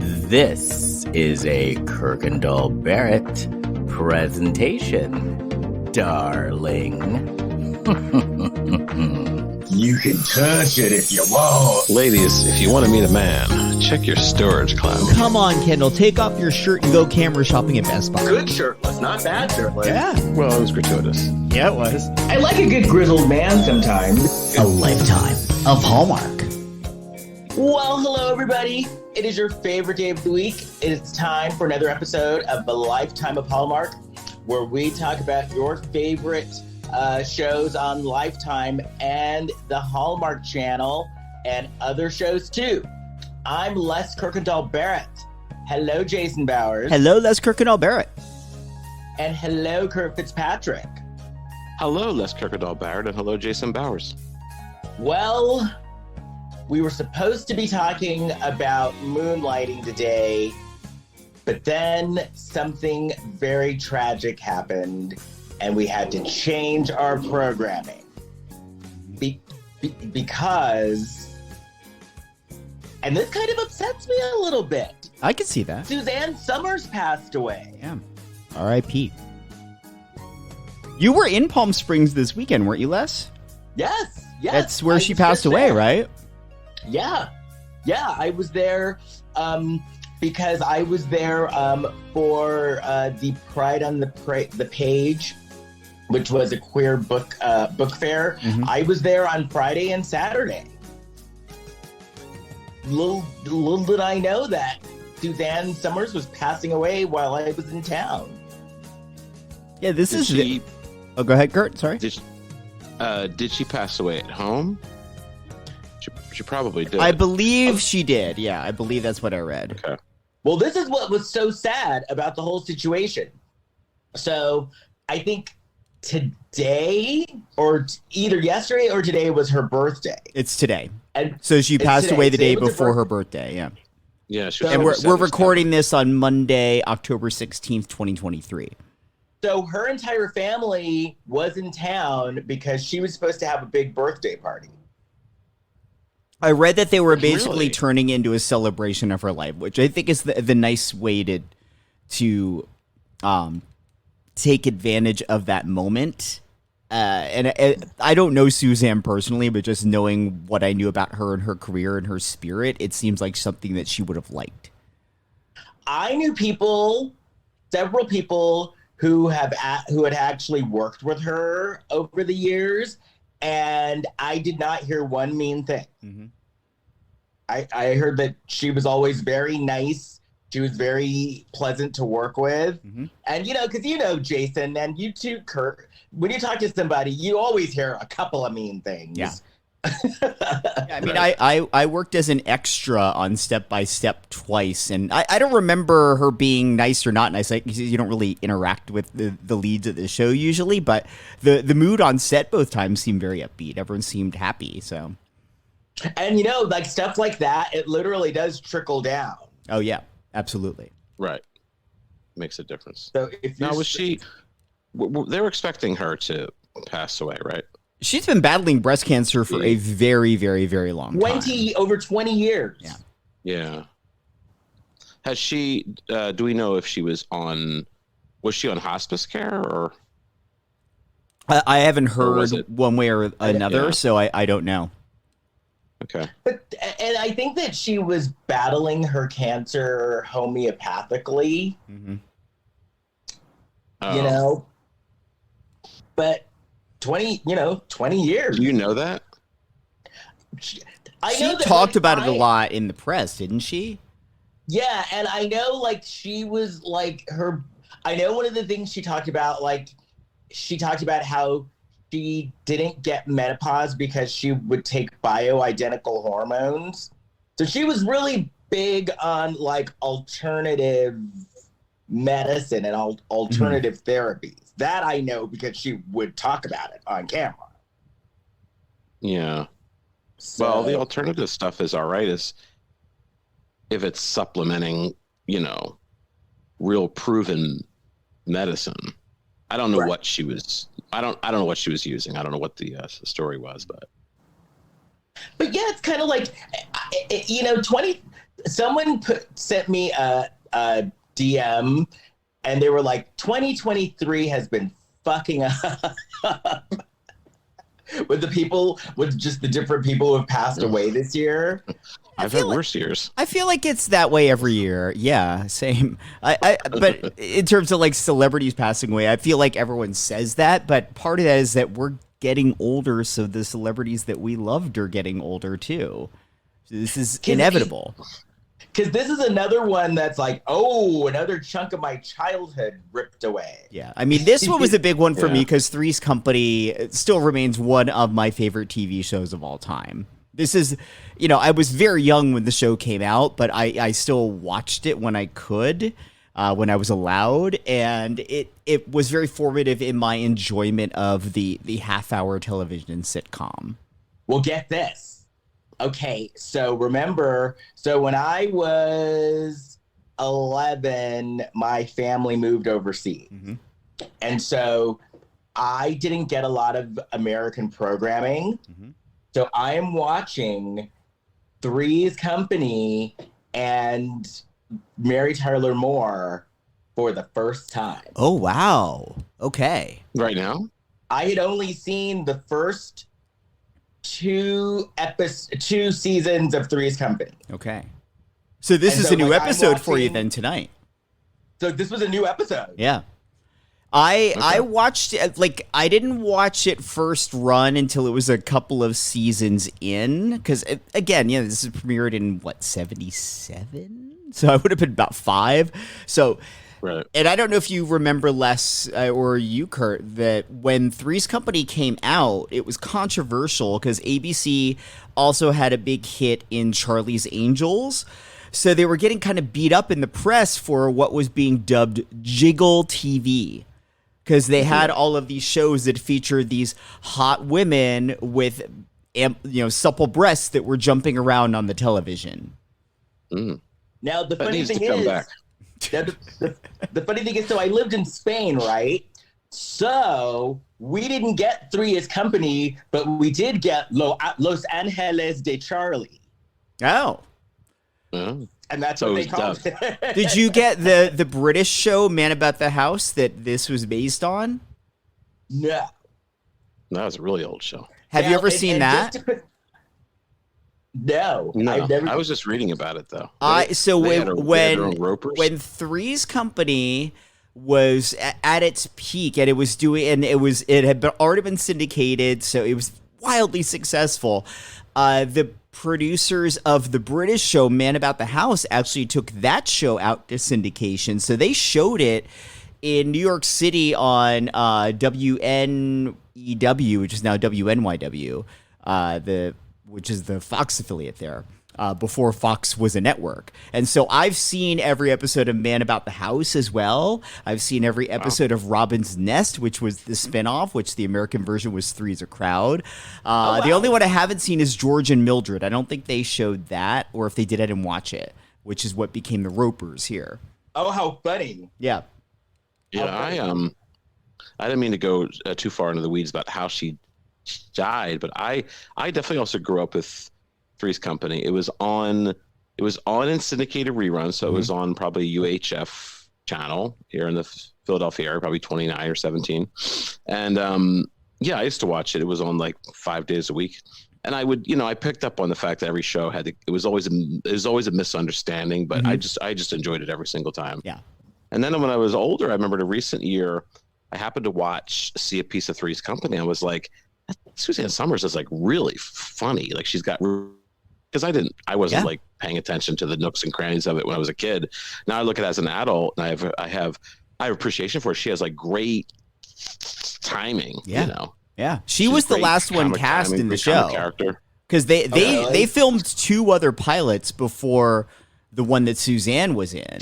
This is a Kirkendall Barrett presentation, darling. You can touch it if you want. Ladies, if you want to meet a man, check your storage closet. Come on, Kendall. Take off your shirt and go camera shopping at Best Buy. Good shirtless, not bad shirtless. Yeah. Well, it was gratuitous. Yeah, it was. I like a good grizzled man sometimes. A lifetime of Hallmark. Well, hello, everybody. It is your favorite day of the week. It's time for another episode of A Lifetime of Hallmark, where we talk about your favorite shows on Lifetime and the Hallmark Channel and other shows, too. I'm Les Kirkendall Barrett. Hello, Jason Bowers. Hello, Les Kirkendall Barrett. And hello, Kurt Fitzpatrick. Hello, Les Kirkendall Barrett, and hello, Jason Bowers. Well, we were supposed to be talking about Moonlighting today, but then something very tragic happened, and we had to change our programming. Because, and this kind of upsets me a little bit. I can see that. Suzanne Somers passed away. Yeah. R.I.P. You were in Palm Springs this weekend, weren't you, Les? Yes. That's where she passed away, right? Yeah, I was there because I was there for the Pride on the Page, which was a queer book fair. Mm-hmm. I was there on Friday and Saturday. Little did I know that Suzanne Somers was passing away while I was in town. Yeah, this is she. Oh, go ahead, Kurt. Sorry. Did she pass away at home? She probably did. I believe she did. Yeah, I believe that's what I read. Okay. Well, this is what was so sad about the whole situation. So I think today, or either yesterday or today, was her birthday. It's today. And so she passed away the day before her birthday. Yeah. Yeah. And we're recording this on Monday, October 16th, 2023. So her entire family was in town because she was supposed to have a big birthday party. I read that they were basically turning into a celebration of her life, which I think is the nice way to take advantage of that moment. And I don't know Suzanne personally, but just knowing what I knew about her and her career and her spirit, it seems like something that she would have liked. I knew several people who had actually worked with her over the years, and I did not hear one mean thing. Mm-hmm. I heard that she was always very nice. She was very pleasant to work with. Mm-hmm. And, because Jason, and you too, Kurt, when you talk to somebody, you always hear a couple of mean things. Yeah. I mean, I worked as an extra on Step by Step twice, and I don't remember her being nice or not nice. Like, you don't really interact with the leads of the show usually, but the mood on set both times seemed very upbeat. Everyone seemed happy, so. And, like stuff like that, it literally does trickle down. Oh, yeah, absolutely. Right. Makes a difference. So now, was she, they were expecting her to pass away, right? She's been battling breast cancer for a very, very, very long time. Over 20 years. Yeah. Yeah. Has she, do we know if she was on hospice care or? I haven't heard one way or another, so I don't know. Okay. And I think that she was battling her cancer homeopathically. Mm-hmm. But 20 years. Do you know that? She talked about it a lot in the press, didn't she? Yeah, and I know, she was, I know one of the things she talked about, she talked about how she didn't get menopause because she would take bioidentical hormones. So she was really big on, alternative medicine and alternative therapies. That I know because she would talk about it on camera. Yeah. So, well, the alternative stuff is all right if it's supplementing, real proven medicine. I don't know what she was. I don't know what she was using. I don't know what the story was, but yeah, it's kind of like, 20. someone sent me a DM, and they were like, 2023 has been fucking up with just the different people who have passed away this year. I've had worse years. I feel like it's that way every year. Yeah, same. But in terms of like celebrities passing away, I feel like everyone says that, but part of that is that we're getting older, so the celebrities that we loved are getting older too. So this is inevitable. Because this is another one that's like, oh, another chunk of my childhood ripped away. Yeah, I mean, this one was a big one for me because Three's Company still remains one of my favorite TV shows of all time. This is, I was very young when the show came out, but I still watched it when I could, when I was allowed, and it was very formative in my enjoyment of the half-hour television sitcom. Well, get this. Okay, so remember, when I was 11, my family moved overseas. Mm-hmm. And so I didn't get a lot of American programming. Mm-hmm. So I am watching Three's Company and Mary Tyler Moore for the first time. Oh, wow. Okay. Right now? I had only seen the first two seasons of Three's Company. Okay. So this is a new episode for you then tonight. So this was a new episode. Yeah. I watched it, like, I didn't watch it first run until it was a couple of seasons in, because, again, this is premiered in, 77? So I would have been about 5. So, right. And I don't know if you remember, Les, or you, Kurt, that when Three's Company came out, it was controversial because ABC also had a big hit in Charlie's Angels. So they were getting kind of beat up in the press for what was being dubbed Jiggle TV. Because they had all of these shows that featured these hot women with, supple breasts that were jumping around on the television. Mm. Now the funny thing is, the funny thing is, so I lived in Spain, right? So we didn't get Three's Company, but we did get Los Angeles de Charlie. Oh. And that's what they called it. Did you get the British show Man About the House that this was based on? No. That was a really old show. Have you ever seen that? No. I was just reading about it though. When Three's Company was at its peak and it had already been syndicated, so it was wildly successful. The producers of the British show Man About the House actually took that show out to syndication. So they showed it in New York City on WNEW, which is now WNYW, which is the Fox affiliate there, before Fox was a network. And so I've seen every episode of Man About the House as well. I've seen every episode of Robin's Nest, which was the spinoff, which the American version was Three's a Crowd. The only one I haven't seen is George and Mildred. I don't think they showed that, or if they did, I didn't watch it, which is what became the Ropers here. Oh, how funny. Yeah. Yeah, I didn't mean to go too far into the weeds about how she died, but I definitely also grew up with Three's Company. It was on in syndicated reruns, so it was on probably UHF channel here in the Philadelphia area, probably 29 or 17. And I used to watch it. It was on like 5 days a week. And I would, I picked up on the fact that every show it was always a misunderstanding, but I just enjoyed it every single time. Yeah. And then when I was older, I remember the recent year, I happened to see a piece of Three's Company. I was like, Suzanne Somers is like really funny. Like she's got, because I wasn't like paying attention to the nooks and crannies of it when I was a kid. Now I look at it as an adult, and I have appreciation for it. She has like great timing. Yeah. Yeah, she was the last one cast in the show because they filmed 2 other pilots before the one that Suzanne was in.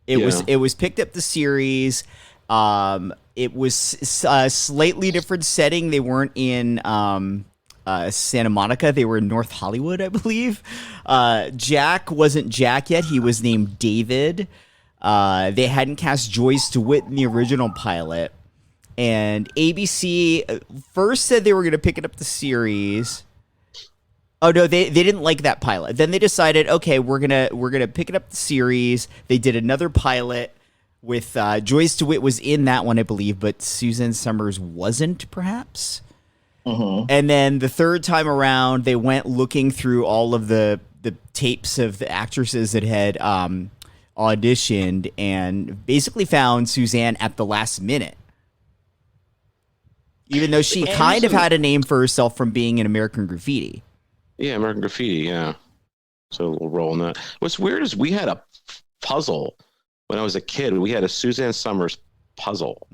It was picked up the series. It was a slightly different setting. They weren't in Santa Monica. They were in North Hollywood, I believe. Jack wasn't Jack yet. He was named David. They hadn't cast Joyce DeWitt in the original pilot. And ABC first said they were going to pick it up the series. Oh no, they didn't like that pilot. Then they decided, okay, we're gonna pick it up the series. They did another pilot with Joyce DeWitt was in that one, I believe, but Suzanne Somers wasn't, perhaps. And then the third time around, they went looking through all of the tapes of the actresses that had auditioned and basically found Suzanne at the last minute. Even though she kind of had a name for herself from being in American Graffiti. Yeah, American Graffiti, yeah. So we'll roll in that. What's weird is we had a puzzle when I was a kid. We had a Suzanne Somers puzzle.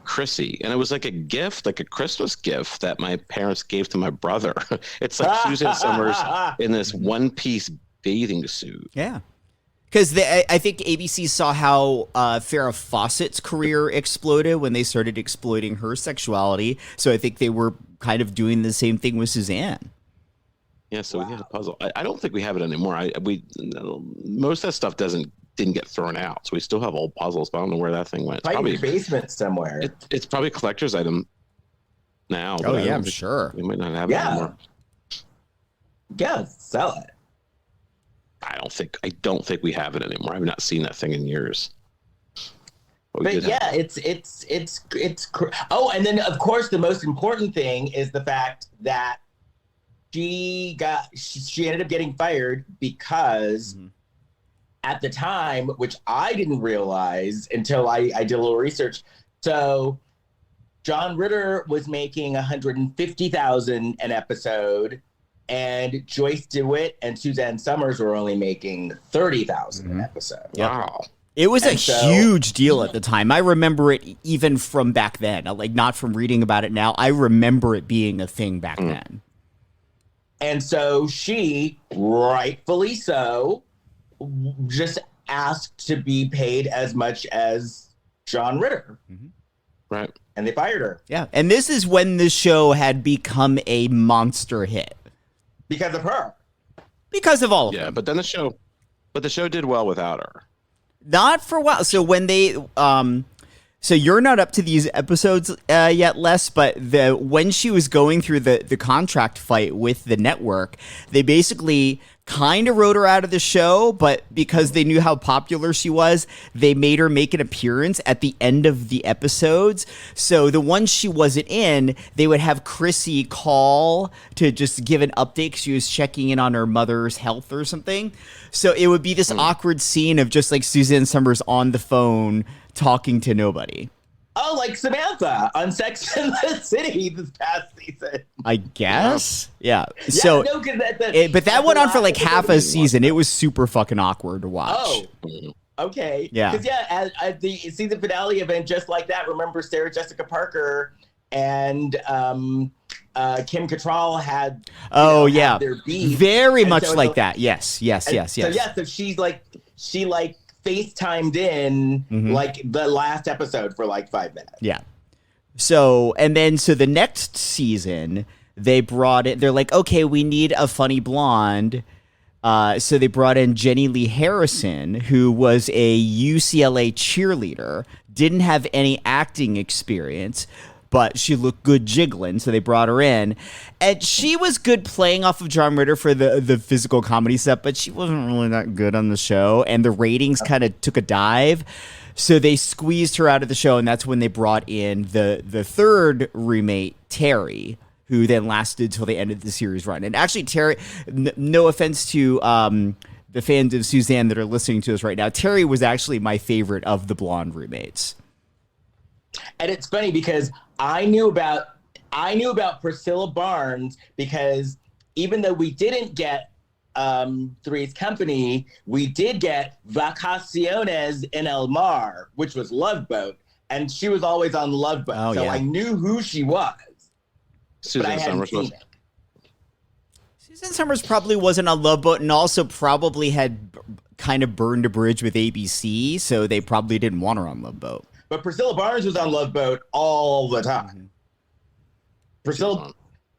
Chrissy, and it was like a gift, like a Christmas gift that my parents gave to my brother. It's like Suzanne Somers in this one-piece bathing suit. Yeah. Because I think ABC saw how Farrah Fawcett's career exploded when they started exploiting her sexuality. So I think they were kind of doing the same thing with Suzanne. Yeah, so we had a puzzle. I don't think we have it anymore. Most of that stuff didn't get thrown out, so we still have old puzzles, but I don't know where that thing went. It's probably in your basement somewhere. It's probably a collector's item now. Oh yeah, I'm sure. We might not have it anymore. Yeah, sell it. I don't think we have it anymore. I've not seen that thing in years. But yeah, it's. Oh, and then of course the most important thing is the fact that she ended up getting fired because at the time, which I didn't realize until I did a little research. So John Ritter was making $150,000 an episode, and Joyce DeWitt and Suzanne Somers were only making $30,000 an episode. Yep. Wow. It was a huge deal at the time. I remember it even from back then, like not from reading about it now. I remember it being a thing back then. And so she, rightfully so, just asked to be paid as much as John Ritter. Right. And they fired her. Yeah. And this is when the show had become a monster hit. Because of her. Because of all of them. Yeah, but then the show did well without her. Not for a while. So when they so you're not up to these episodes yet, Les, but when she was going through the contract fight with the network, they basically kind of wrote her out of the show, but because they knew how popular she was, they made her make an appearance at the end of the episodes. So the ones she wasn't in, they would have Chrissy call to just give an update because she was checking in on her mother's health or something. So it would be this awkward scene of just like Suzanne Somers on the phone talking to nobody. Oh, like Samantha on Sex and the City this past season. I guess. Yeah. So, no, but that went on for like half a season. It was super fucking awkward to watch. Oh, okay. Yeah. Because at the season finale event, just like that, remember Sarah Jessica Parker and Kim Cattrall had had their beef. Very and much so like that. Yes. So so she FaceTimed in like the last episode for like 5 minutes. Yeah. So the next season they brought it. They're like, okay, we need a funny blonde. So they brought in Jenny Lee Harrison, who was a UCLA cheerleader, didn't have any acting experience, but she looked good jiggling, so they brought her in. And she was good playing off of John Ritter for the physical comedy stuff, but she wasn't really that good on the show, and the ratings kind of took a dive. So they squeezed her out of the show, and that's when they brought in the third roommate, Terry, who then lasted till the end of the series run. And actually, Terry, no offense to the fans of Suzanne that are listening to us right now, Terry was actually my favorite of the blonde roommates. And it's funny because I knew about Priscilla Barnes because even though we didn't get Three's Company, we did get Vacaciones en el Mar, which was Love Boat, and she was always on Love Boat. I knew who she was. Suzanne Somers was. Suzanne Somers probably wasn't on Love Boat and also probably had kind of burned a bridge with ABC, so they probably didn't want her on Love Boat. But Priscilla Barnes was on Love Boat all the time. Priscilla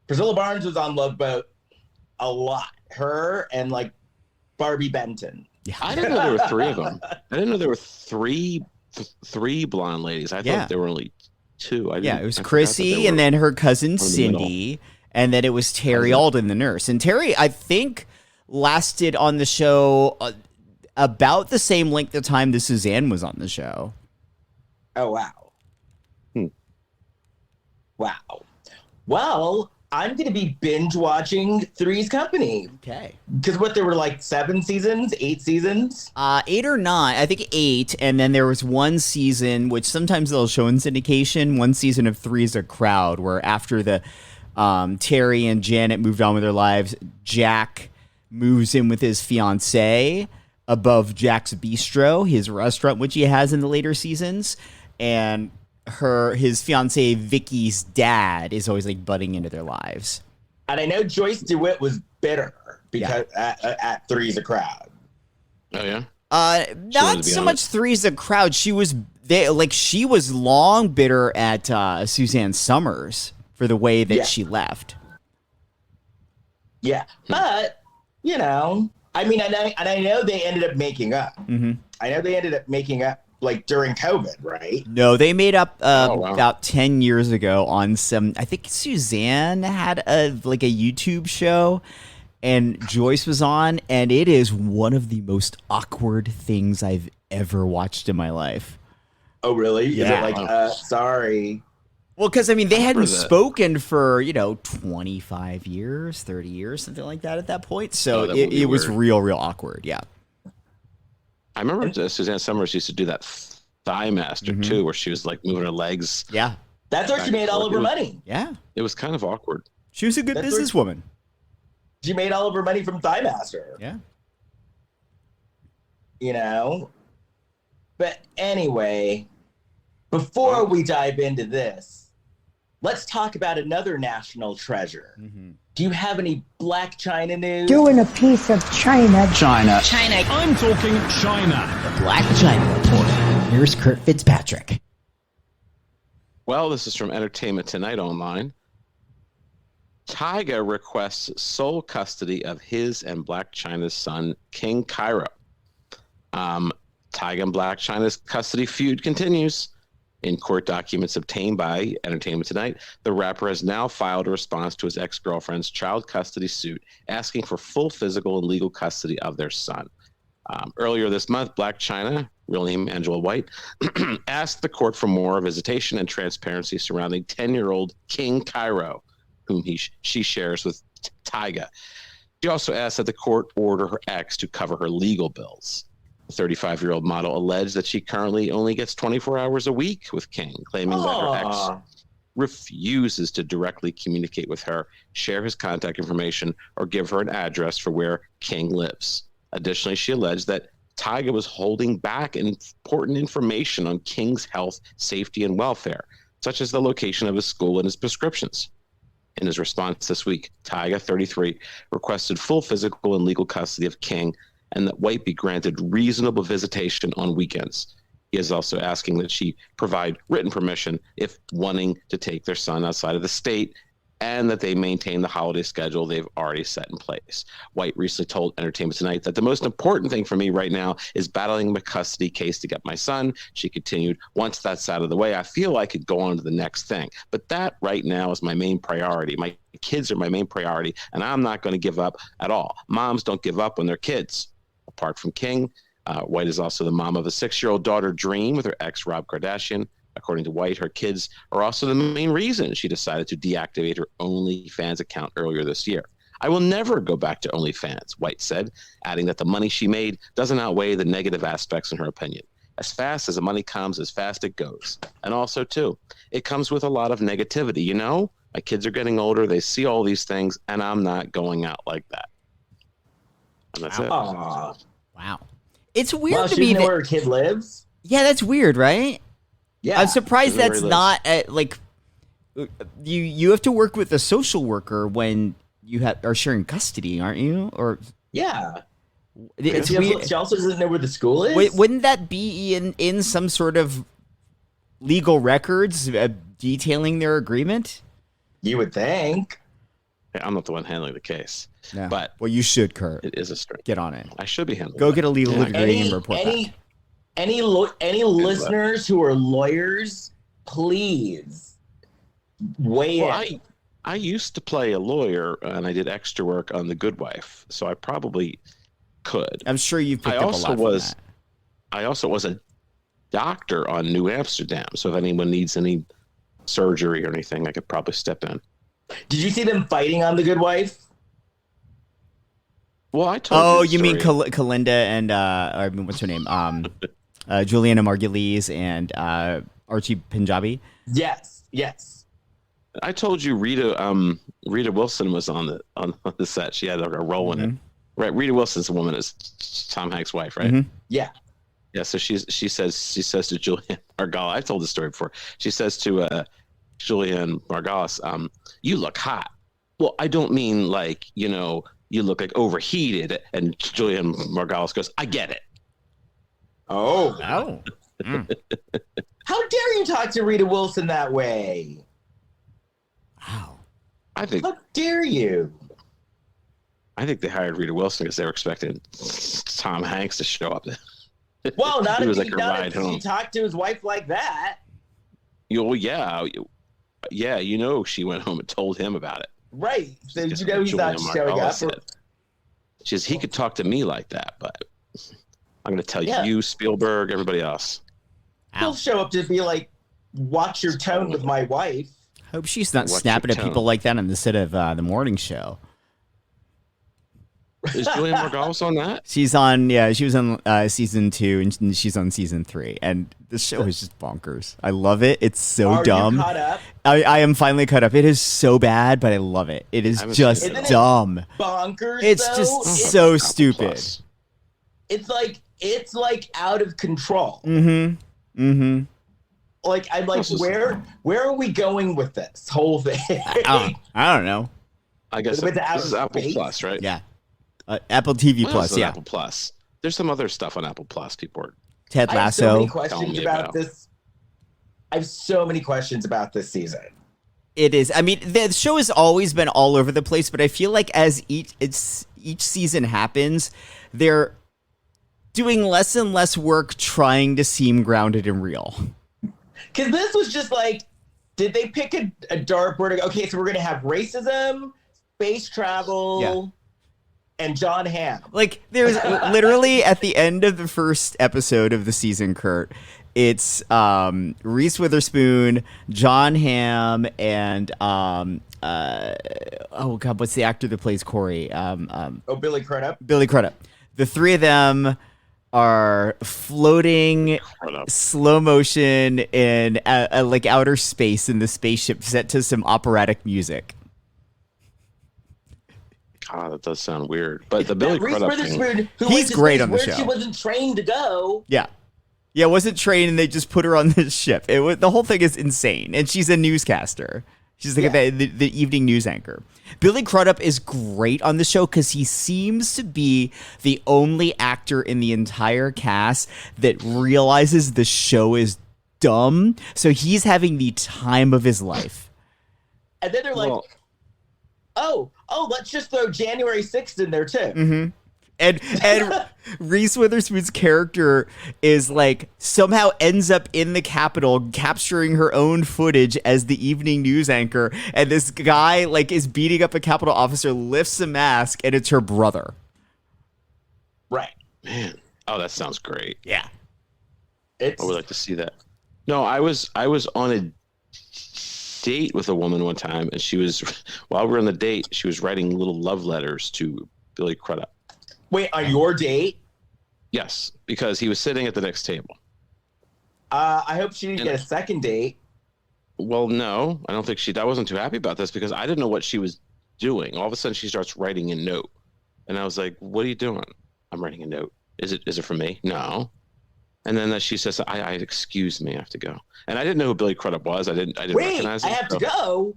Barnes was on Love Boat a lot. Her and like Barbie Benton. Yeah. I didn't know there were three of them. I didn't know there were three blonde ladies. I thought there were only two. It was Chrissy and then her cousin Cindy. And then it was Terry Alden, the nurse. And Terry, I think, lasted on the show about the same length of time that Suzanne was on the show. Oh, wow. Wow. Well, I'm going to be binge watching Three's Company. Okay. Because there were like 7 seasons, 8 seasons? 8 or 9, I think 8. And then there was one season, which sometimes they'll show in syndication, one season of Three's a Crowd, where after the Terry and Janet moved on with their lives, Jack moves in with his fiancée above Jack's Bistro, his restaurant, which he has in the later seasons. And his fiancée Vicky's dad is always like butting into their lives. And I know Joyce DeWitt was bitter because at Three's a Crowd. Oh yeah. Not so much Three's a Crowd. She was long bitter at Suzanne Somers for the way that she left. Yeah, but I mean, and I know they ended up making up. Mm-hmm. I know they ended up making up like during COVID, right? No, they made up about 10 years ago on some. I think Suzanne had a YouTube show, and Joyce was on, and it is one of the most awkward things I've ever watched in my life. Oh, really? Yeah. Is it like, sorry? Well, because I mean, they hadn't spoken for 25 years, 30 years, something like that at that point. So it was real awkward. Yeah. I remember Suzanne Somers used to do that Thigmaster too, where she was like moving her legs. Yeah. That's where she made all of her money. Yeah. It was kind of awkward. She was a good businesswoman. She made all of her money from Thigmaster. Yeah. But anyway, before we dive into this, let's talk about another national treasure. Mm-hmm. Do you have any Blac Chyna news? Doing a piece of Chyna. Chyna. I'm talking Chyna. The Blac Chyna Report. Here's Kurt Fitzpatrick. Well, this is from Entertainment Tonight Online. Tyga requests sole custody of his and Blac Chyna's son, King Cairo. Tyga and Blac Chyna's custody feud continues. In court documents obtained by Entertainment Tonight, the rapper has now filed a response to his ex-girlfriend's child custody suit, asking for full physical and legal custody of their son. Earlier this month, Blac Chyna, real name Angela White, asked the court for more visitation and transparency surrounding 10-year-old King Cairo, whom she shares with Tyga. She also asked that the court order her ex to cover her legal bills. The 35-year-old model alleged that she currently only gets 24 hours a week with King, claiming that her ex refuses to directly communicate with her, share his contact information, or give her an address for where King lives. Additionally, she alleged that Tyga was holding back important information on King's health, safety, and welfare, such as the location of his school and his prescriptions. In his response this week, Tyga, 33, requested full physical and legal custody of King, and that White be granted reasonable visitation on weekends. He is also asking that she provide written permission if wanting to take their son outside of the state, and that they maintain the holiday schedule they've already set in place. White recently told Entertainment Tonight that the most important thing for me right now is battling the custody case to get my son. She continued, once that's out of the way, I feel I could go on to the next thing. But that right now is my main priority. My kids are my main priority, and I'm not going to give up at all. Moms don't give up on their kids. Apart from King, White is also the mom of a 6-year-old daughter, Dream, with her ex, Rob Kardashian. According to White, her kids are also the main reason she decided to deactivate her OnlyFans account earlier this year. I will never go back to OnlyFans, White said, adding that the money she made doesn't outweigh the negative aspects in her opinion. As fast as the money comes, as fast it goes. And also, too, it comes with a lot of negativity. My kids are getting older, they see all these things, and I'm not going out like that. And that's it. Wow. It's weird to me that where her kid lives. Yeah, that's weird, right? Yeah, I'm surprised that's not you have to work with a social worker when you are sharing custody, aren't you? Or yeah, it's she also doesn't know where the school is. Wouldn't that be in some sort of legal records detailing their agreement? You would think. I'm not the one handling the case. No. But you should, Kurt. It is a strength. Get on it. I should be handling. Go get a legal degree and report back. Any listeners who are lawyers, please weigh in. I used to play a lawyer, and I did extra work on The Good Wife, so I probably could. I'm sure you've picked I up a also lot from that. I also was a doctor on New Amsterdam, so if anyone needs any surgery or anything, I could probably step in. Did you see them fighting on The Good Wife? Well, I told Oh, you. you mean Story. Kalinda and I mean, what's her name? Juliana Margulies and Archie Punjabi. Yes. I told you Rita Wilson was on the set. She had a role in it. Right, Rita Wilson's the woman is Tom Hanks' wife, right? Mhm. Yeah. Yeah, so she says to Julianne Margulies. I've told this story before. She says to Julianne Margulies, "You look hot." Well, I don't mean like you look like overheated. And Julianne Margulies goes, "I get it." Oh. Oh. How dare you talk to Rita Wilson that way? Wow. I think How dare you? they hired Rita Wilson because they were expecting Tom Hanks to show up. Well, not He if was he like a not ride if home. he talked to his wife like that. Yeah, she went home and told him about it. Right. So Just you know he's not Julianne showing Margulies up. said. She says he could talk to me like that, but I'm going to tell Yeah. you, Spielberg, everybody else. He'll show up to be like, watch your tone with my wife. Hope she's not Watch snapping your at people tone. like that on the set of the morning show. Is Julianne Margulies on that? She's on, she was on season 2 and she's on season 3. And the show is just bonkers. I love it. It's so Are dumb. you caught up? I am finally caught up. It is so bad, but I love it. It is I haven't just seen it at all. dumb. Bonkers. It's though? just It's- so Apple stupid. Plus. It's like out of control. Like I'm like, This is- where are we going with this whole thing? I don't know. I guess Went to outer this is Apple space? Plus, right? Yeah. Apple TV What else Plus, is on yeah. Apple Plus. There's some other stuff on Apple Plus. People are Ted I have so many Lasso. Tell questions me about about. this. I have so many questions about this season. It is. I mean, the show has always been all over the place, but I feel like as each season happens, they're doing less and less work trying to seem grounded and real. Because this was just like, did they pick a dartboard? Okay, so we're gonna have racism, space travel, and John Hamm. Like, there's literally at the end of the first episode of the season, Kurt, it's Reese Witherspoon, John Hamm, and oh god, what's the actor that plays Corey? Billy Crudup. Billy Crudup. The three of them are floating slow motion in like outer space in the spaceship set to some operatic music. God, that does sound weird. But the Billy Reese Crudup thing. Witherspoon, who He's went to great space on the where show. She wasn't trained to go. Yeah. Yeah, wasn't trained and they just put her on this ship. The whole thing is insane. And she's a newscaster. She's like the evening news anchor. Billy Crudup is great on the show because he seems to be the only actor in the entire cast that realizes the show is dumb. So he's having the time of his life. And then they're like, Well- oh, let's just throw January 6th in there too. Mm-hmm. And Reese Witherspoon's character is like somehow ends up in the Capitol capturing her own footage as the evening news anchor. And this guy like is beating up a Capitol officer, lifts a mask, and it's her brother. Right. Man, oh, that sounds great. Yeah. I would like to see that. No, I was on a date with a woman one time, and she was while we were on the date, she was writing little love letters to Billy Crudup. Wait, on your date? Yes, because he was sitting at the next table. I hope she didn't get a second date. Well, no, I don't think I wasn't too happy about this because I didn't know what she was doing. All of a sudden, she starts writing a note, and I was like, "What are you doing?" I'm writing a note. Is it for me? No. And then she says, "I excuse me, I have to go." And I didn't know who Billy Crudup was. I didn't Wait, recognize him. I have to go.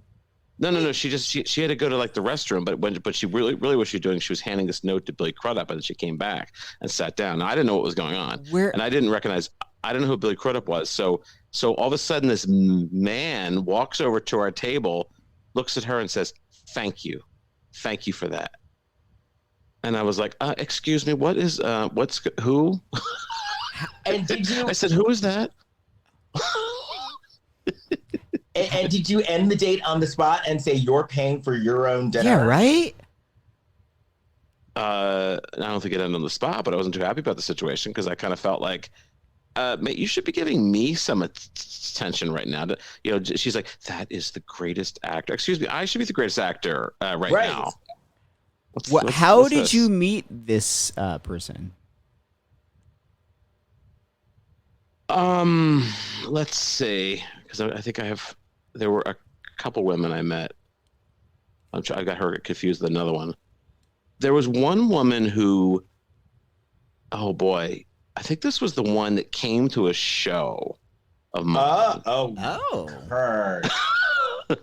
No. She had to go to like the restroom, but she really what she was doing, she was handing this note to Billy Crudup, and then she came back and sat down. Now, I didn't know what was going on, and I didn't know who Billy Crudup was. So all of a sudden, this man walks over to our table, looks at her, and says, "Thank you for that." And I was like, "Excuse me, who?" And did you? I said, "Who is that?" And did you end the date on the spot and say you're paying for your own dinner? Yeah, right? I don't think it ended on the spot, but I wasn't too happy about the situation because I kind of felt like, mate, you should be giving me some attention right now. She's like, that is the greatest actor. Excuse me, I should be the greatest actor right now. How did you meet this person? Let's see, because I think there were a couple women I met. I got her confused with another one. There was one woman who, oh boy, I think this was the one that came to a show of mine. Her.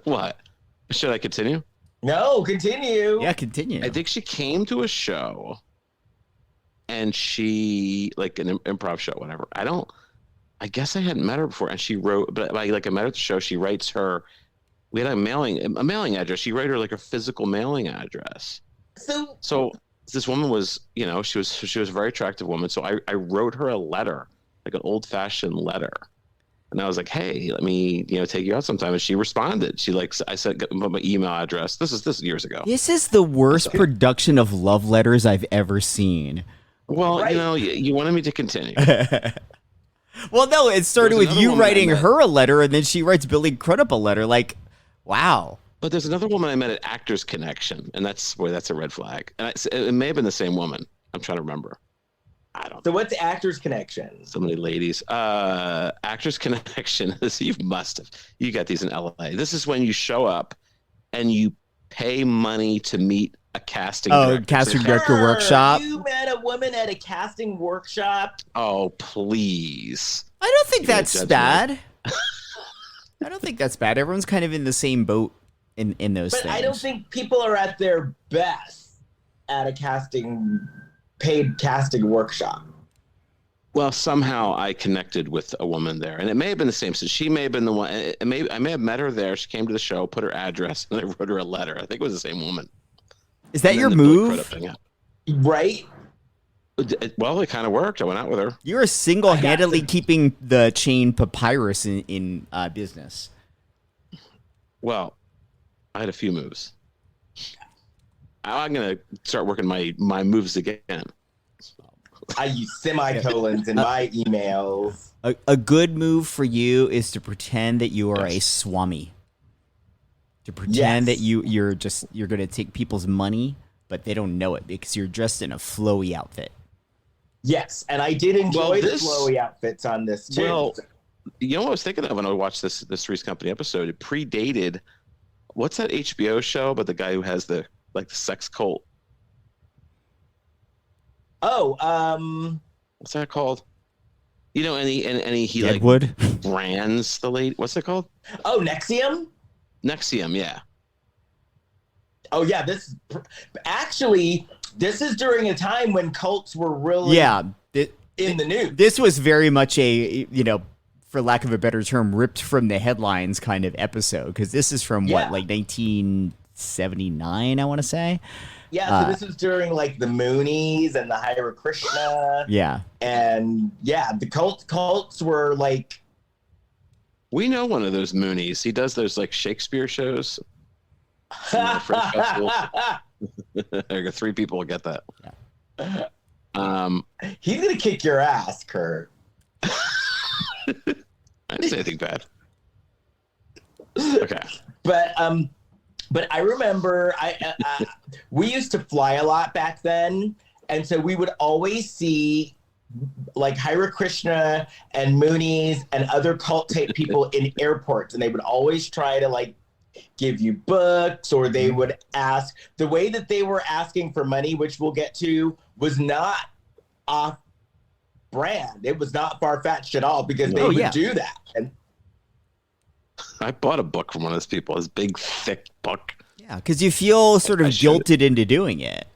What? Should I continue? No, continue. Yeah, continue. I think she came to a show, and she, like an improv show, whatever. I guess I hadn't met her before, and she wrote, but I met her at the show. She writes her. We had a mailing address. She wrote her like a physical mailing address. So this woman was, she was a very attractive woman. So I wrote her a letter, like an old fashioned letter. And I was like, hey, let me, take you out sometime. And she responded. I said, my email address. This is years ago. This is the worst production of love letters I've ever seen. Well, right. You wanted me to continue. Well, no, it started with you writing her a letter, and then she writes Billy Crudup a letter. Like, wow. But there's another woman I met at Actors Connection, and that's a red flag. And it may have been the same woman. I'm trying to remember. I don't know. So what's Actors Connection? So many ladies. Actors Connection. You got these in LA. This is when you show up and you pay money to meet a casting director. Casting director workshop. You met a woman at a casting workshop? Oh, please. I don't think that's bad. I don't think that's bad. Everyone's kind of in the same boat in those things. But I don't think people are at their best at a paid casting workshop. Well, somehow I connected with a woman there, and it may have been the same. So she may have been the one. I may have met her there. She came to the show, put her address, and I wrote her a letter. I think it was the same woman. Is that your move? Right? Well, it kind of worked. I went out with her. You're single-handedly keeping the chain papyrus in business. Well, I had a few moves. I'm going to start working my moves again. I use semicolons in my emails. A good move for you is to pretend that you are a swami. To pretend that you're going to take people's money, but they don't know it because you're dressed in a flowy outfit. Yes, and I did enjoy the flowy outfits on this too. Well, what I was thinking of when I watched this Three's Company episode? It predated, what's that HBO show about the guy who has the sex cult? Oh, what's that called? And he Deadwood? brands the lady. What's it called? Oh, NXIVM? NXIVM, yeah. Oh yeah, this is during a time when cults were really in the news. This was very much a, for lack of a better term, ripped from the headlines kind of episode, because this is from 1979, I want to say. Yeah, so this was during the Moonies and the Hare Krishna. Yeah. And the cults were like. We know one of those Moonies. He does those Shakespeare shows. French festivals. There 3 people will get that. Yeah. He's gonna kick your ass, Kurt. I didn't say anything bad. Okay. But I remember we used to fly a lot back then, and so we would always see Hare Krishna and Moonies and other cult type people in airports, and they would always try to give you books, or they would ask. The way that they were asking for money, which we'll get to, was not off brand. It was not far-fetched at all, because they would do that. And I bought a book from one of those people, this big, thick book. Yeah, because you feel sort of guilted into doing it.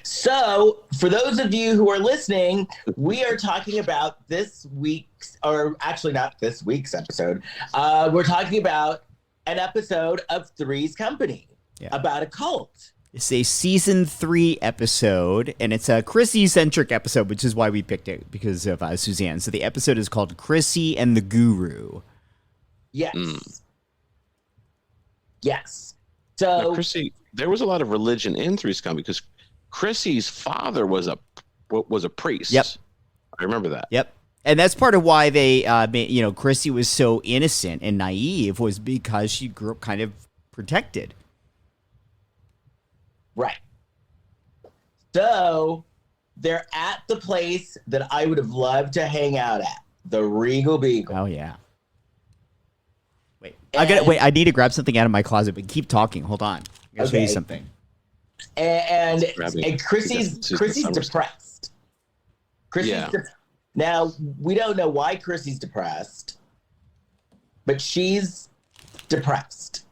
So, for those of you who are listening, we are talking about this week's, or actually not this week's episode. We're talking about an episode of Three's Company about a cult. It's a season 3 episode, and it's a Chrissy-centric episode, which is why we picked it, because of Suzanne. So the episode is called Chrissy and the Guru. Yes. Mm. Yes. Now, So Chrissy, there was a lot of religion in Three's Company because Chrissy's father was a priest. Yep. I remember that. Yep. And that's part of why they, Chrissy was so innocent and naive, was because she grew up kind of protected. right. So they're at the place that I would have loved to hang out at, the Regal Beagle. Oh yeah. Wait, I need to grab something out of my closet, but keep talking. Hold on. I gotta show you Okay. something. And Grabbing- Chrissy's Suzanne Somers. depressed. Yeah. Now we don't know why Chrissy's depressed, but she's depressed.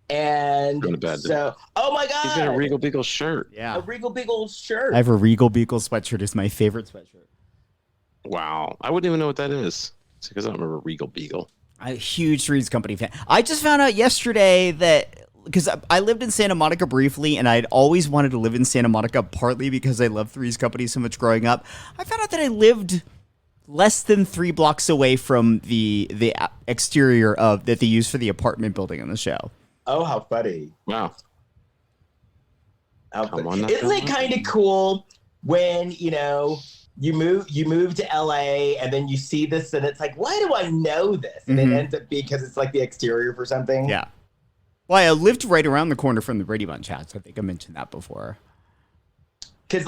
And Going to bed. so, oh my God, He's got a Regal Beagle shirt. Yeah. a Regal Beagle shirt. I have a Regal Beagle sweatshirt. It's my favorite sweatshirt. Wow. I wouldn't even know what that is. It's because I don't remember Regal Beagle. I'm a huge Three's Company fan. I just found out yesterday that, because I lived in Santa Monica briefly, and I'd always wanted to live in Santa Monica, partly because I loved Three's Company so much growing up. I found out that I lived less than 3 blocks away from the exterior of that they use for the apartment building on the show. Oh, how funny! Wow. Come on, Isn't it kind of cool when you move to LA and then you see this and it's like, why do I know this? And it ends up being because it's like the exterior for something. Yeah. Well, I lived right around the corner from the Brady Bunch house. I think I mentioned that before. Because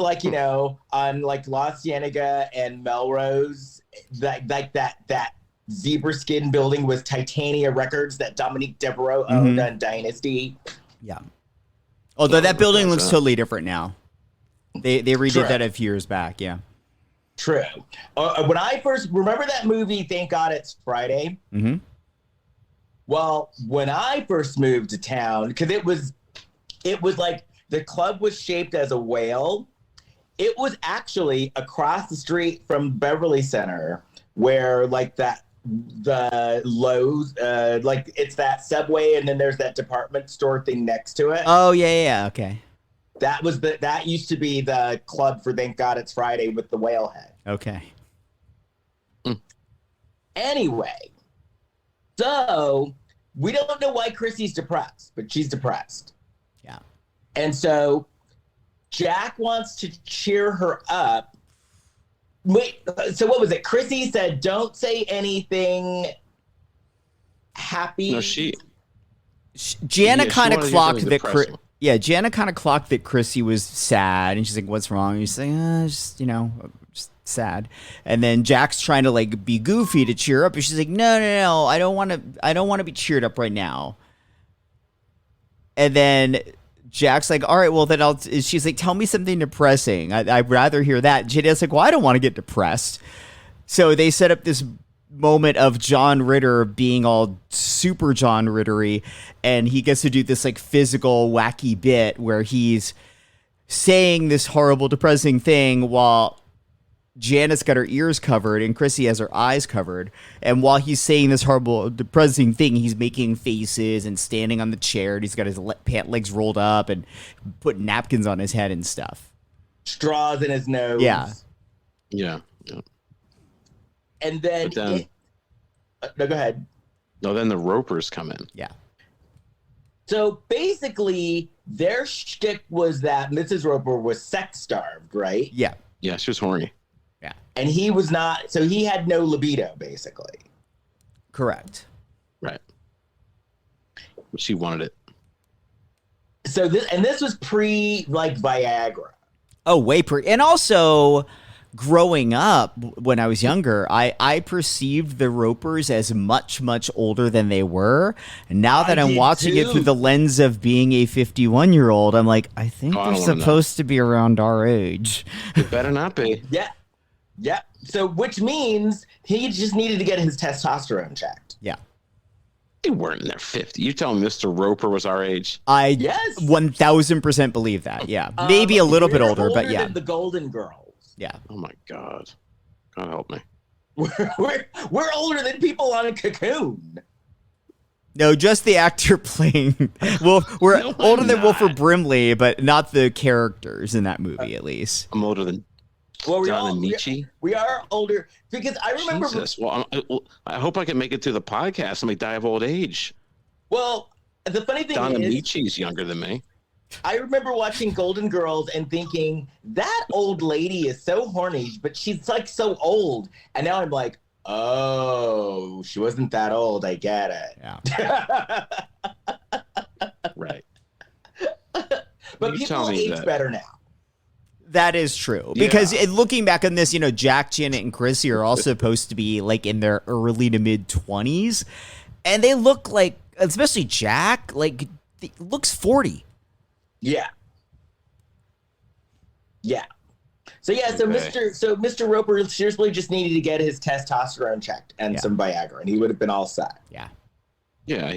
on like La Cienega and Melrose, that zebra skin building was Titania Records that Dominique Devereaux owned on Dynasty. Yeah. Although that building looks totally different now. They redid True. that a few years back. Yeah. True. When I first remember that movie, Thank God It's Friday. Mm-hmm. Well, when I first moved to town, because it was like the club was shaped as a whale. It was actually across the street from Beverly Center, where the Lowe's, it's that Subway, and then there's that department store thing next to it. Oh yeah, okay. That used to be the club for Thank God It's Friday with the whale head. Okay. Anyway, so we don't know why Chrissy's depressed, but she's depressed. Yeah. And so Jack wants to cheer her up. Wait, so what was it? Chrissy said, don't say anything happy. No, Jana she kind of wanted to hear clocked something that. depressing. Jana kind of clocked that Chrissy was sad, and she's like, "What's wrong?" And she's like, just sad." And then Jack's trying to be goofy to cheer her up, and she's like, "No, I don't want to be cheered up right now." And then Jack's like, "All right, well then she's like, "Tell me something depressing. I'd rather hear that." Jana's like, "Well, I don't want to get depressed." So they set up this moment of John Ritter being all super John Rittery, and he gets to do this physical wacky bit where he's saying this horrible depressing thing while Janet's got her ears covered and Chrissy has her eyes covered, and while he's saying this horrible depressing thing, he's making faces and standing on the chair, and he's got his pant legs rolled up and putting napkins on his head and stuff, Straws in his nose. Yeah. And then, no, go ahead. No, then the Ropers come in. Yeah. So basically, their shtick was that Mrs. Roper was sex starved, right? Yeah. Yeah, she was horny. Yeah. And he was not, so he had no libido, basically. Correct. Right. She wanted it. So this was pre Viagra. Oh, and also growing up when I was younger, I perceived the Ropers as much, much older than they were. And now that I'm watching it through the lens of being a 51-year-old, I'm like, I think they're supposed to be around our age. It better not be. Yeah. Yeah. So which means he just needed to get his testosterone checked. Yeah. They weren't in their 50s. You telling me Mr. Roper was our age? I Yes. 1000% believe that. Yeah. Maybe a little bit older, but yeah. Than the Golden Girls. Yeah. Oh my God. God help me. We're older than people on a Cocoon. No, just the actor playing. Well, we're older than Wilford Brimley, but not the characters in that movie, at least. I'm older than Well, Amici? we are older because I remember. Jesus. Well, I hope I can make it through the podcast and may die of old age. Well, the funny thing Don is, Amici's younger than me. I remember watching Golden Girls and thinking that old lady is so horny, but she's like so old. And now I'm like, oh, she wasn't that old. I get it. Yeah. Right. But You people tell me age that. better now. That is true. Because Yeah. looking back on this, Jack, Janet, and Chrissy are all supposed to be like in their early to mid 20s. And they look like, especially Jack, like looks 40. Yeah. Yeah. So Okay. Mr. Roper seriously just needed to get his testosterone checked and some Viagra, and he would have been all set. Yeah. Yeah,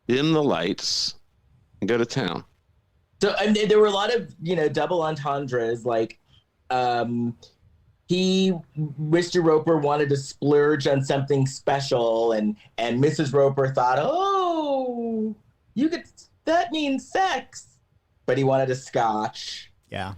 dim the lights and go to town. So and there were a lot of double entendres, like Mr. Roper wanted to splurge on something special, and Mrs. Roper thought, oh, that means sex, but he wanted a scotch. Yeah.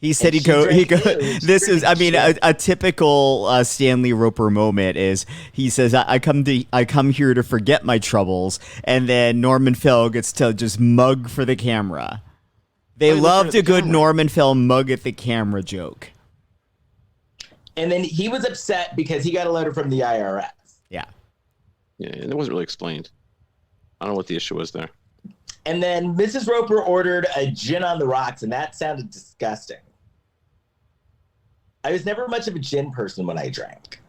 He said And he she drank too. this is, I mean, a typical Stanley Roper moment is he says, I come here to forget my troubles. And then Norman Fell gets to just mug for the camera. They loved a good Norman Fell mug at the camera joke. And then he was upset because he got a letter from the IRS. Yeah. Yeah, and it wasn't really explained. I don't know what the issue was there. And then Mrs. Roper ordered a gin on the rocks, and that sounded disgusting. I was never much of a gin person when I drank.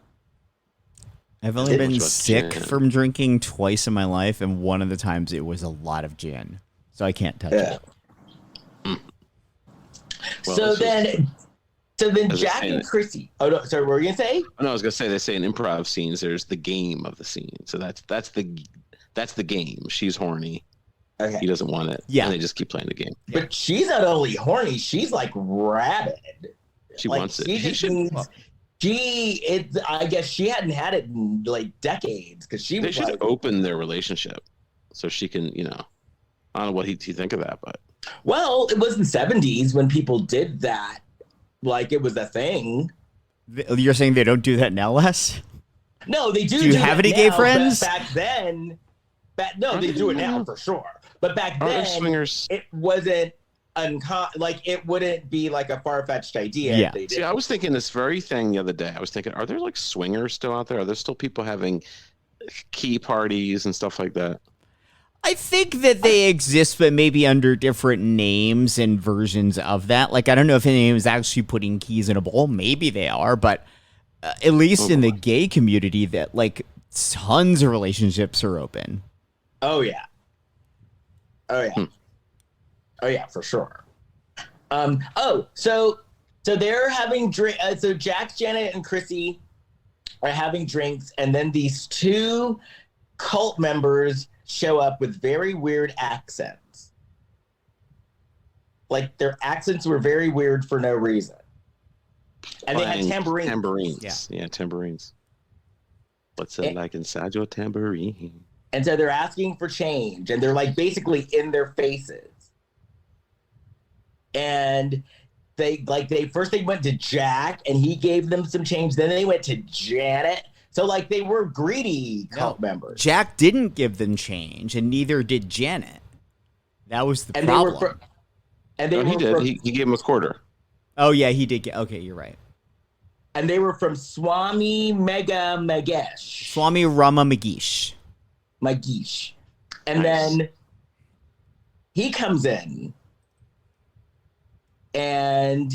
I've only been about sick gin? from drinking twice in my life, and one of the times it was a lot of gin. So I can't touch it. Well, So then as Jack I say and it- Chrissy. Oh no, sorry, what were you gonna say? No, I was gonna say they say in improv scenes there's the game of the scene. So that's the game. She's horny. Okay. He doesn't want it. Yeah. And they just keep playing the game. But she's not only horny, she's like rabid. She Like, wants it. she He just should, needs- I guess she hadn't had it in like decades because she they was should like, open their relationship so she can, I don't know what he think of that, but well, it was in the 70s when people did that. Like it was a thing. You're saying they don't do that now, Les? No, they do. Do you have that any gay now, but friends? Back then, they do it now for sure. But back are there then, swingers? it wasn't like it wouldn't be like a far-fetched idea. Yeah. If they did. See, I was thinking this very thing the other day. I was thinking, are there like swingers still out there? Are there still people having key parties and stuff like that? I think that they exist, but maybe under different names and versions of that. Like, I don't know if anyone is actually putting keys in a bowl. Maybe they are, but at least in the gay community, that like tons of relationships are open. Oh yeah. Oh yeah. Oh yeah, for sure. So they're having drink. So Jack, Janet, and Chrissy are having drinks, and then these two cult members show up with very weird accents. Like their accents were very weird for no reason. And they had Playing tambourines. Tambourines. Yeah, tambourines. What's it like inside your tambourine? And so they're asking for change, and they're like basically in their faces. And they first went to Jack, and he gave them some change. Then they went to Janet. So like they were greedy cult members. Jack didn't give them change, and neither did Janet. That was the And problem. He did. He gave him a quarter. Oh yeah, he did. Okay, you're right. And they were from Swami Mageesh. Swami Rama Mageesh. Mageesh. And Nice. then he comes in, and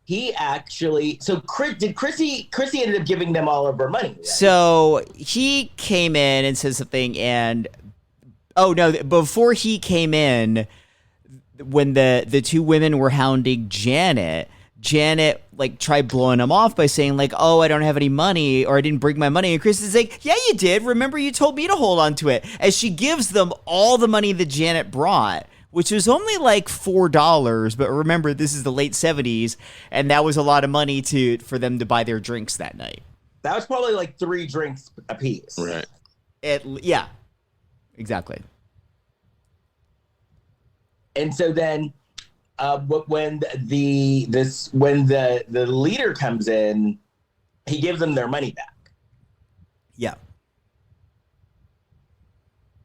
he actually Chrissy ended up giving them all of her money, right? So he came in and said something, and before he came in, when the two women were hounding Janet like tried blowing him off by saying like, oh, I don't have any money, or I didn't bring my money. And Chris is like, yeah, you did. Remember, you told me to hold on to it. As she gives them all the money that Janet brought, which was only like $4. But remember, this is the late 70s, and that was a lot of money for them to buy their drinks that night. That was probably like 3 drinks a piece. Right. Yeah, exactly. And so then when the leader comes in, he gives them their money back. Yeah.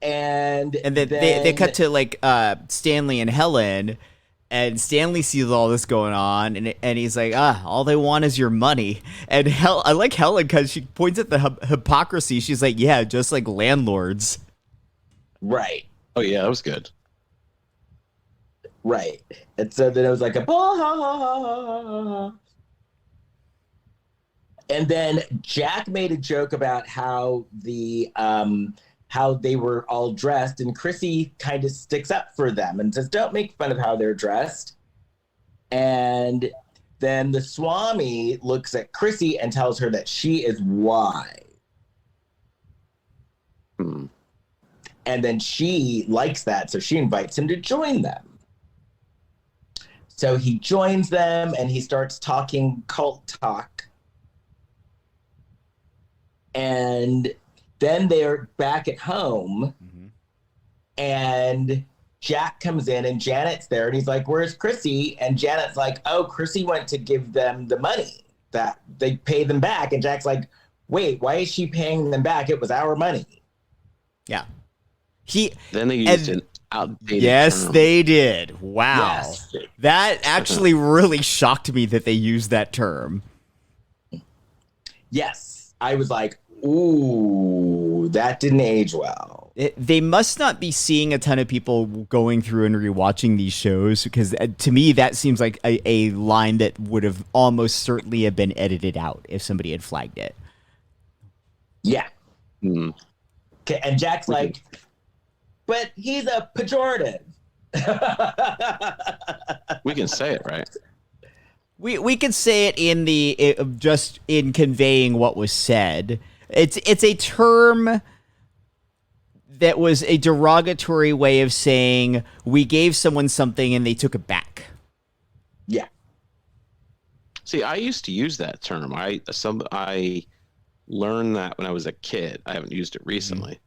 And then they cut to like Stanley and Helen, and Stanley sees all this going on, and he's like, all they want is your money. And I like Helen because she points at the hypocrisy. She's like, yeah, just like landlords. Right. Oh yeah, that was good. Right. And so then it was like and then Jack made a joke about how how they were all dressed, and Chrissy kind of sticks up for them and says, don't make fun of how they're dressed. And then the Swami looks at Chrissy and tells her that she is wise. Hmm. And then she likes that, so she invites him to join them. So he joins them and he starts talking cult talk. And then they're back at home, and Jack comes in and Janet's there, and he's like, where's Chrissy? And Janet's like, oh, Chrissy went to give them the money that they pay them back. And Jack's like, wait, why is she paying them back? It was our money. Yeah. Then they used an outdated Yes, term. they did. Wow. Yes. That actually really shocked me that they used that term. Yes. I was like, ooh, that didn't age well. They must not be seeing a ton of people going through and rewatching these shows, because to me that seems like a line that would have almost certainly have been edited out if somebody had flagged it. Yeah. Hmm. Okay, and Jack's like, but he's a pejorative. We can say it, right? We could say it just in conveying what was said. It's a term that was a derogatory way of saying we gave someone something and they took it back. Yeah. See, I used to use that term. I learned that when I was a kid. I haven't used it recently.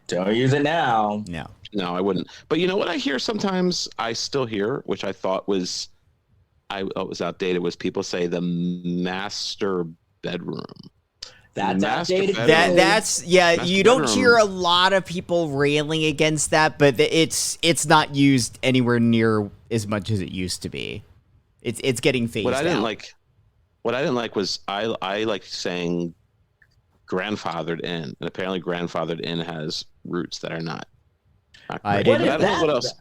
Don't use it now. No. No, I wouldn't. But you know what I hear sometimes? I still hear, which I thought was outdated, was people say the master bedroom. That's Master outdated. bedroom. That's Master you don't bedroom. hear a lot of people railing against that, but it's not used anywhere near as much as it used to be. It's getting phased What I didn't out. like was I like saying grandfathered in, and apparently grandfathered in has roots that are not I great. didn't But I know don't know what else.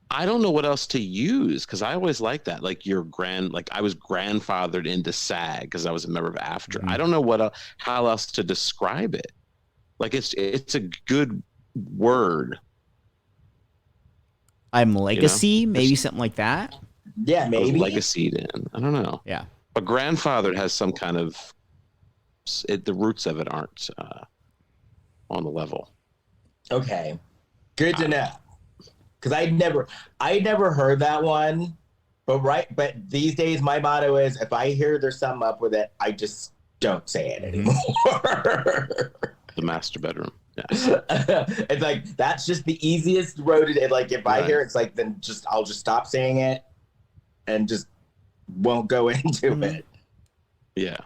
I don't know what else to use, because I always like that. Like I was grandfathered into SAG because I was a member of AFTRA. Mm-hmm. I don't know how else to describe it. Like it's a good word. I'm legacy, know? maybe something like that. Yeah, I was maybe. legacied in. I don't know. Yeah. But grandfathered has some kind of the roots of it aren't on the level. Okay. Good to know. Because I never heard that one. But these days my motto is, if I hear there's something up with it, I just don't say it anymore. The master bedroom. Yeah. It's like, that's just the easiest road to, like, if I Right. hear it's like, then I'll just stop saying it and just won't go into it. Yeah.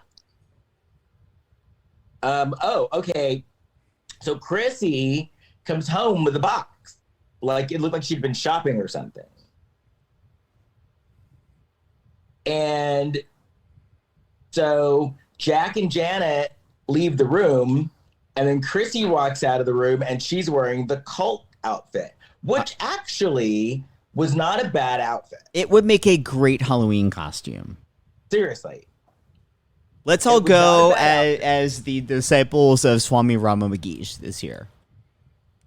Oh, okay. So Chrissy comes home with a box. Like, it looked like she'd been shopping or something. And so Jack and Janet leave the room, and then Chrissy walks out of the room, and she's wearing the cult outfit, which actually was not a bad outfit. It would make a great Halloween costume. Seriously. Let's all It was not go a bad as the disciples of Swami Rama Mageesh this year.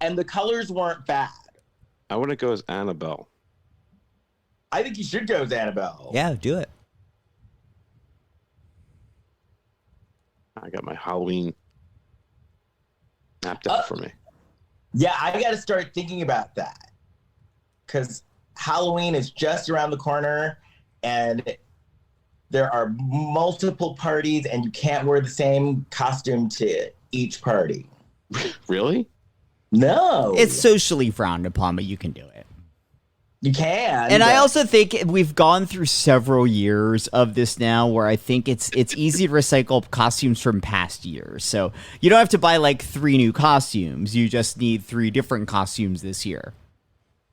And the colors weren't bad. I want to go as Annabelle. I think you should go as Annabelle. Yeah, do it. I got my Halloween mapped out for me. Yeah, I got to start thinking about that. Because Halloween is just around the corner, and there are multiple parties, and you can't wear the same costume to each party. Really? No. It's socially frowned upon, but you can do it. You can. And I but- also think we've gone through several years of this now where I think it's easy to recycle costumes from past years. So you don't have to buy like 3 new costumes. You just need 3 different costumes this year.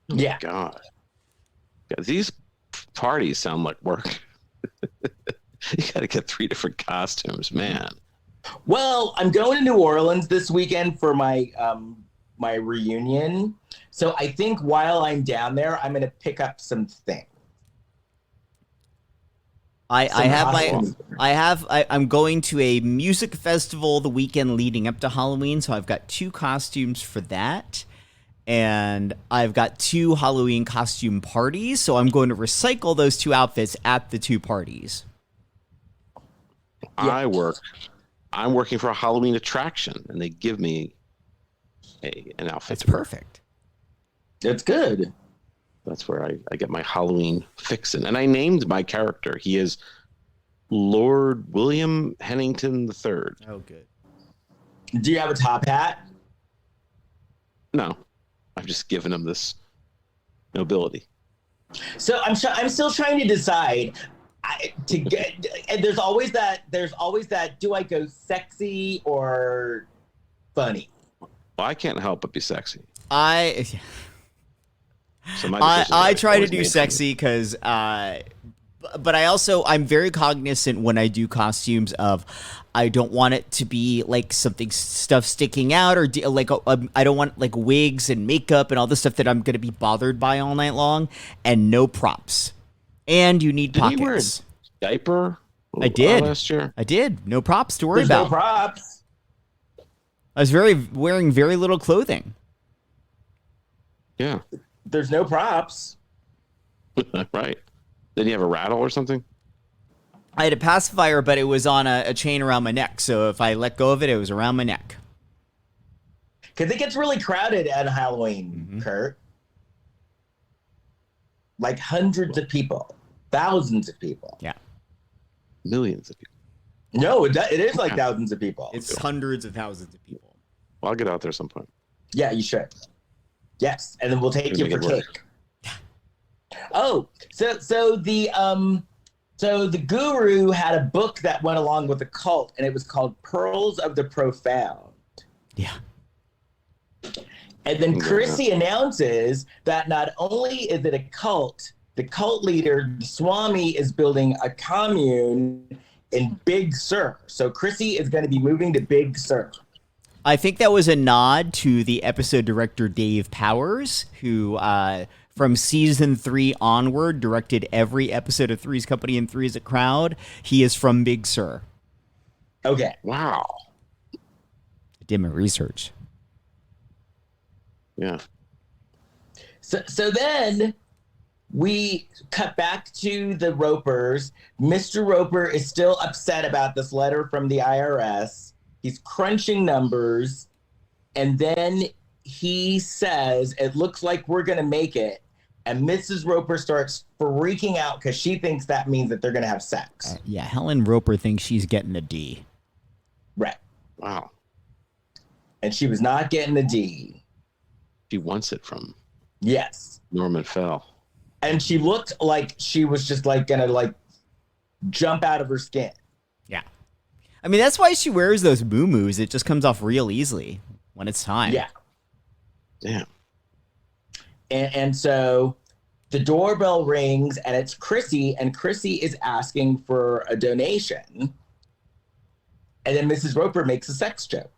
Yeah. God. Yeah, these parties sound like work. You got to get 3 different costumes, man. Well, I'm going to New Orleans this weekend for my my reunion. So I think while I'm down there, I'm going to pick up some things. I'm going to a music festival the weekend leading up to Halloween, so I've got 2 costumes for that. And I've got 2 Halloween costume parties, so I'm going to recycle those 2 outfits at the 2 parties. I'm working for a Halloween attraction, and they give me an outfit. That's to wear. perfect. It's good. That's where I get my Halloween fixin'. And I named my character. He is Lord William Hennington III. Oh, good. Do you have a top hat? No, I've just given him this nobility. So I'm still trying to decide and there's always that do I go sexy or funny? Well, I can't help but be sexy. I So my decisions I are try to always do made sexy because, but I'm very cognizant when I do costumes of, I don't want it to be like stuff sticking out or I don't want like wigs and makeup and all the stuff that I'm going to be bothered by all night long, and no props. And you need Didn't pockets. you wear a diaper? I did Last year. I did. No props to worry There's no about. props. I was wearing very little clothing. Yeah, There's no props. right. Did you have a rattle or something? I had a pacifier, but it was on a chain around my neck. So if I let go of it, it was around my neck. Because it gets really crowded at Halloween, Kurt. Like hundreds of people, thousands of people. Yeah. Millions of people. No, it is like thousands of people. It's hundreds of thousands of people. Well, I'll get out there some point. Yeah, you should. Yes, and then we'll take you Make for it work. cake. Oh, so the guru had a book that went along with the cult, and it was called Pearls of the Profound. Yeah. And then Chrissy announces that not only is it a cult, the cult leader, Swami, is building a commune in Big Sur. So Chrissy is going to be moving to Big Sur. I think that was a nod to the episode director Dave Powers, who from season 3 onward directed every episode of Three's Company and Three's a Crowd. He is from Big Sur. Okay. Wow. I did my research. Yeah. So then we cut back to the Ropers. Mr. Roper is still upset about this letter from the IRS. He's crunching numbers. And then he says, it looks like we're going to make it. And Mrs. Roper starts freaking out because she thinks that means that they're going to have sex. Yeah, Helen Roper thinks she's getting a D. Right. Wow. And she was not getting a D. She wants it from Yes. Norman Fell. And she looked like she was just like going to like jump out of her skin. Yeah. I mean, that's why she wears those mumus. It just comes off real easily when it's time. Yeah. Damn. And so the doorbell rings and it's Chrissy, and Chrissy is asking for a donation. And then Mrs. Roper makes a sex joke.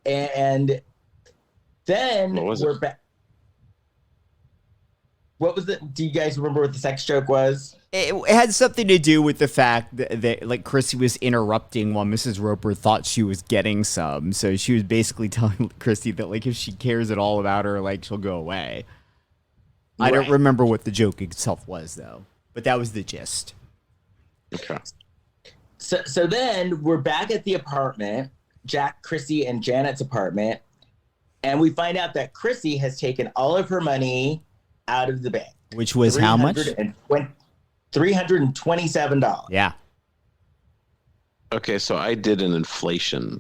And then we're back. What was it? Do you guys remember what the sex joke was? It had something to do with the fact that like Chrissy was interrupting while Mrs. Roper thought she was getting some. So she was basically telling Chrissy that like if she cares at all about her, like she'll go away. I don't remember what the joke itself was though, but that was the gist. Okay. So then we're back at the apartment, Jack, Chrissy, and Janet's apartment, and we find out that Chrissy has taken all of her money out of the bank. Which was how much? $327. Yeah. Okay, so I did an inflation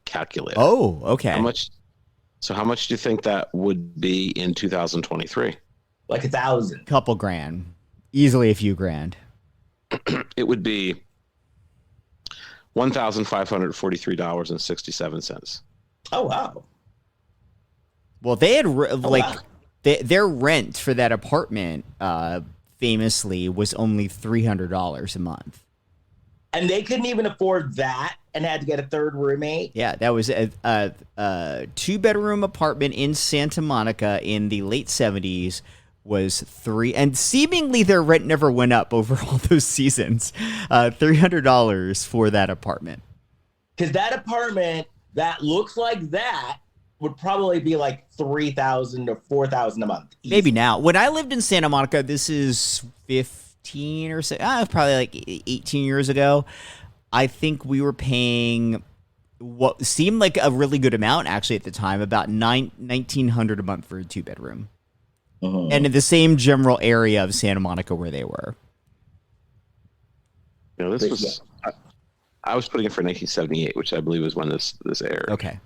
calculator. Oh, okay. How much So how much do you think that would be in 2023? Like 1,000. Couple grand. Easily a few grand. It would be $1,543.67. Oh, wow. Well, they had wow. their rent for that apartment famously was only $300 a month. And they couldn't even afford that and had to get a third roommate. Yeah, that was a 2-bedroom apartment in Santa Monica in the late 70s. Was $300, and seemingly their rent never went up over all those seasons. $300 for that apartment. Because that apartment that looks like that would probably be like $3,000 to $4,000 a month. Easy. Maybe now. When I lived in Santa Monica, this is 15 or so, probably like 18 years ago. I think we were paying what seemed like a really good amount actually at the time, about $1,900 a month for a 2-bedroom. And in the same general area of Santa Monica where they were. You know, this was I was putting it for 1978, which I believe was when this aired. Okay.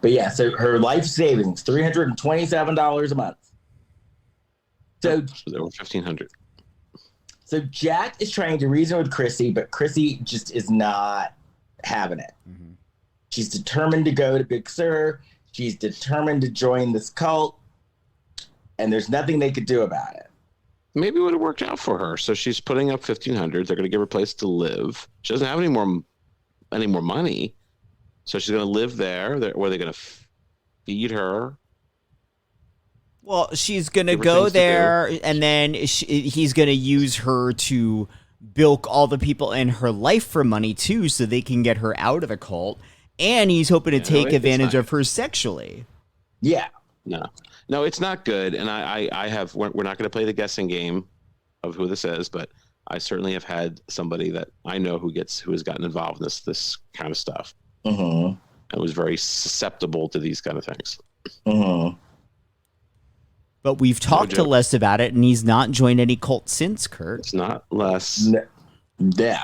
But yeah, so her life savings, $327 a month. So there were $1,500. So Jack is trying to reason with Chrissy, but Chrissy just is not having it. Mm-hmm. She's determined to go to Big Sur. She's determined to join this cult. And there's nothing they could do about it. Maybe it would have worked out for her. So she's putting up $1,500. They're going to give her a place to live. She doesn't have any more money, so she's going to live there. Where they're going to feed her. Well, she's going to go there, and then he's going to use her to bilk all the people in her life for money too, so they can get her out of the cult. And he's hoping to take advantage of her sexually. Yeah. No, it's not good. And I have, we're not going to play the guessing game of who this is, but I certainly have had somebody that I know who has gotten involved in this kind of stuff. And was very susceptible to these kind of things. But we've talked to Les about it, and he's not joined any cult since, Kurt. It's not Les. Yeah.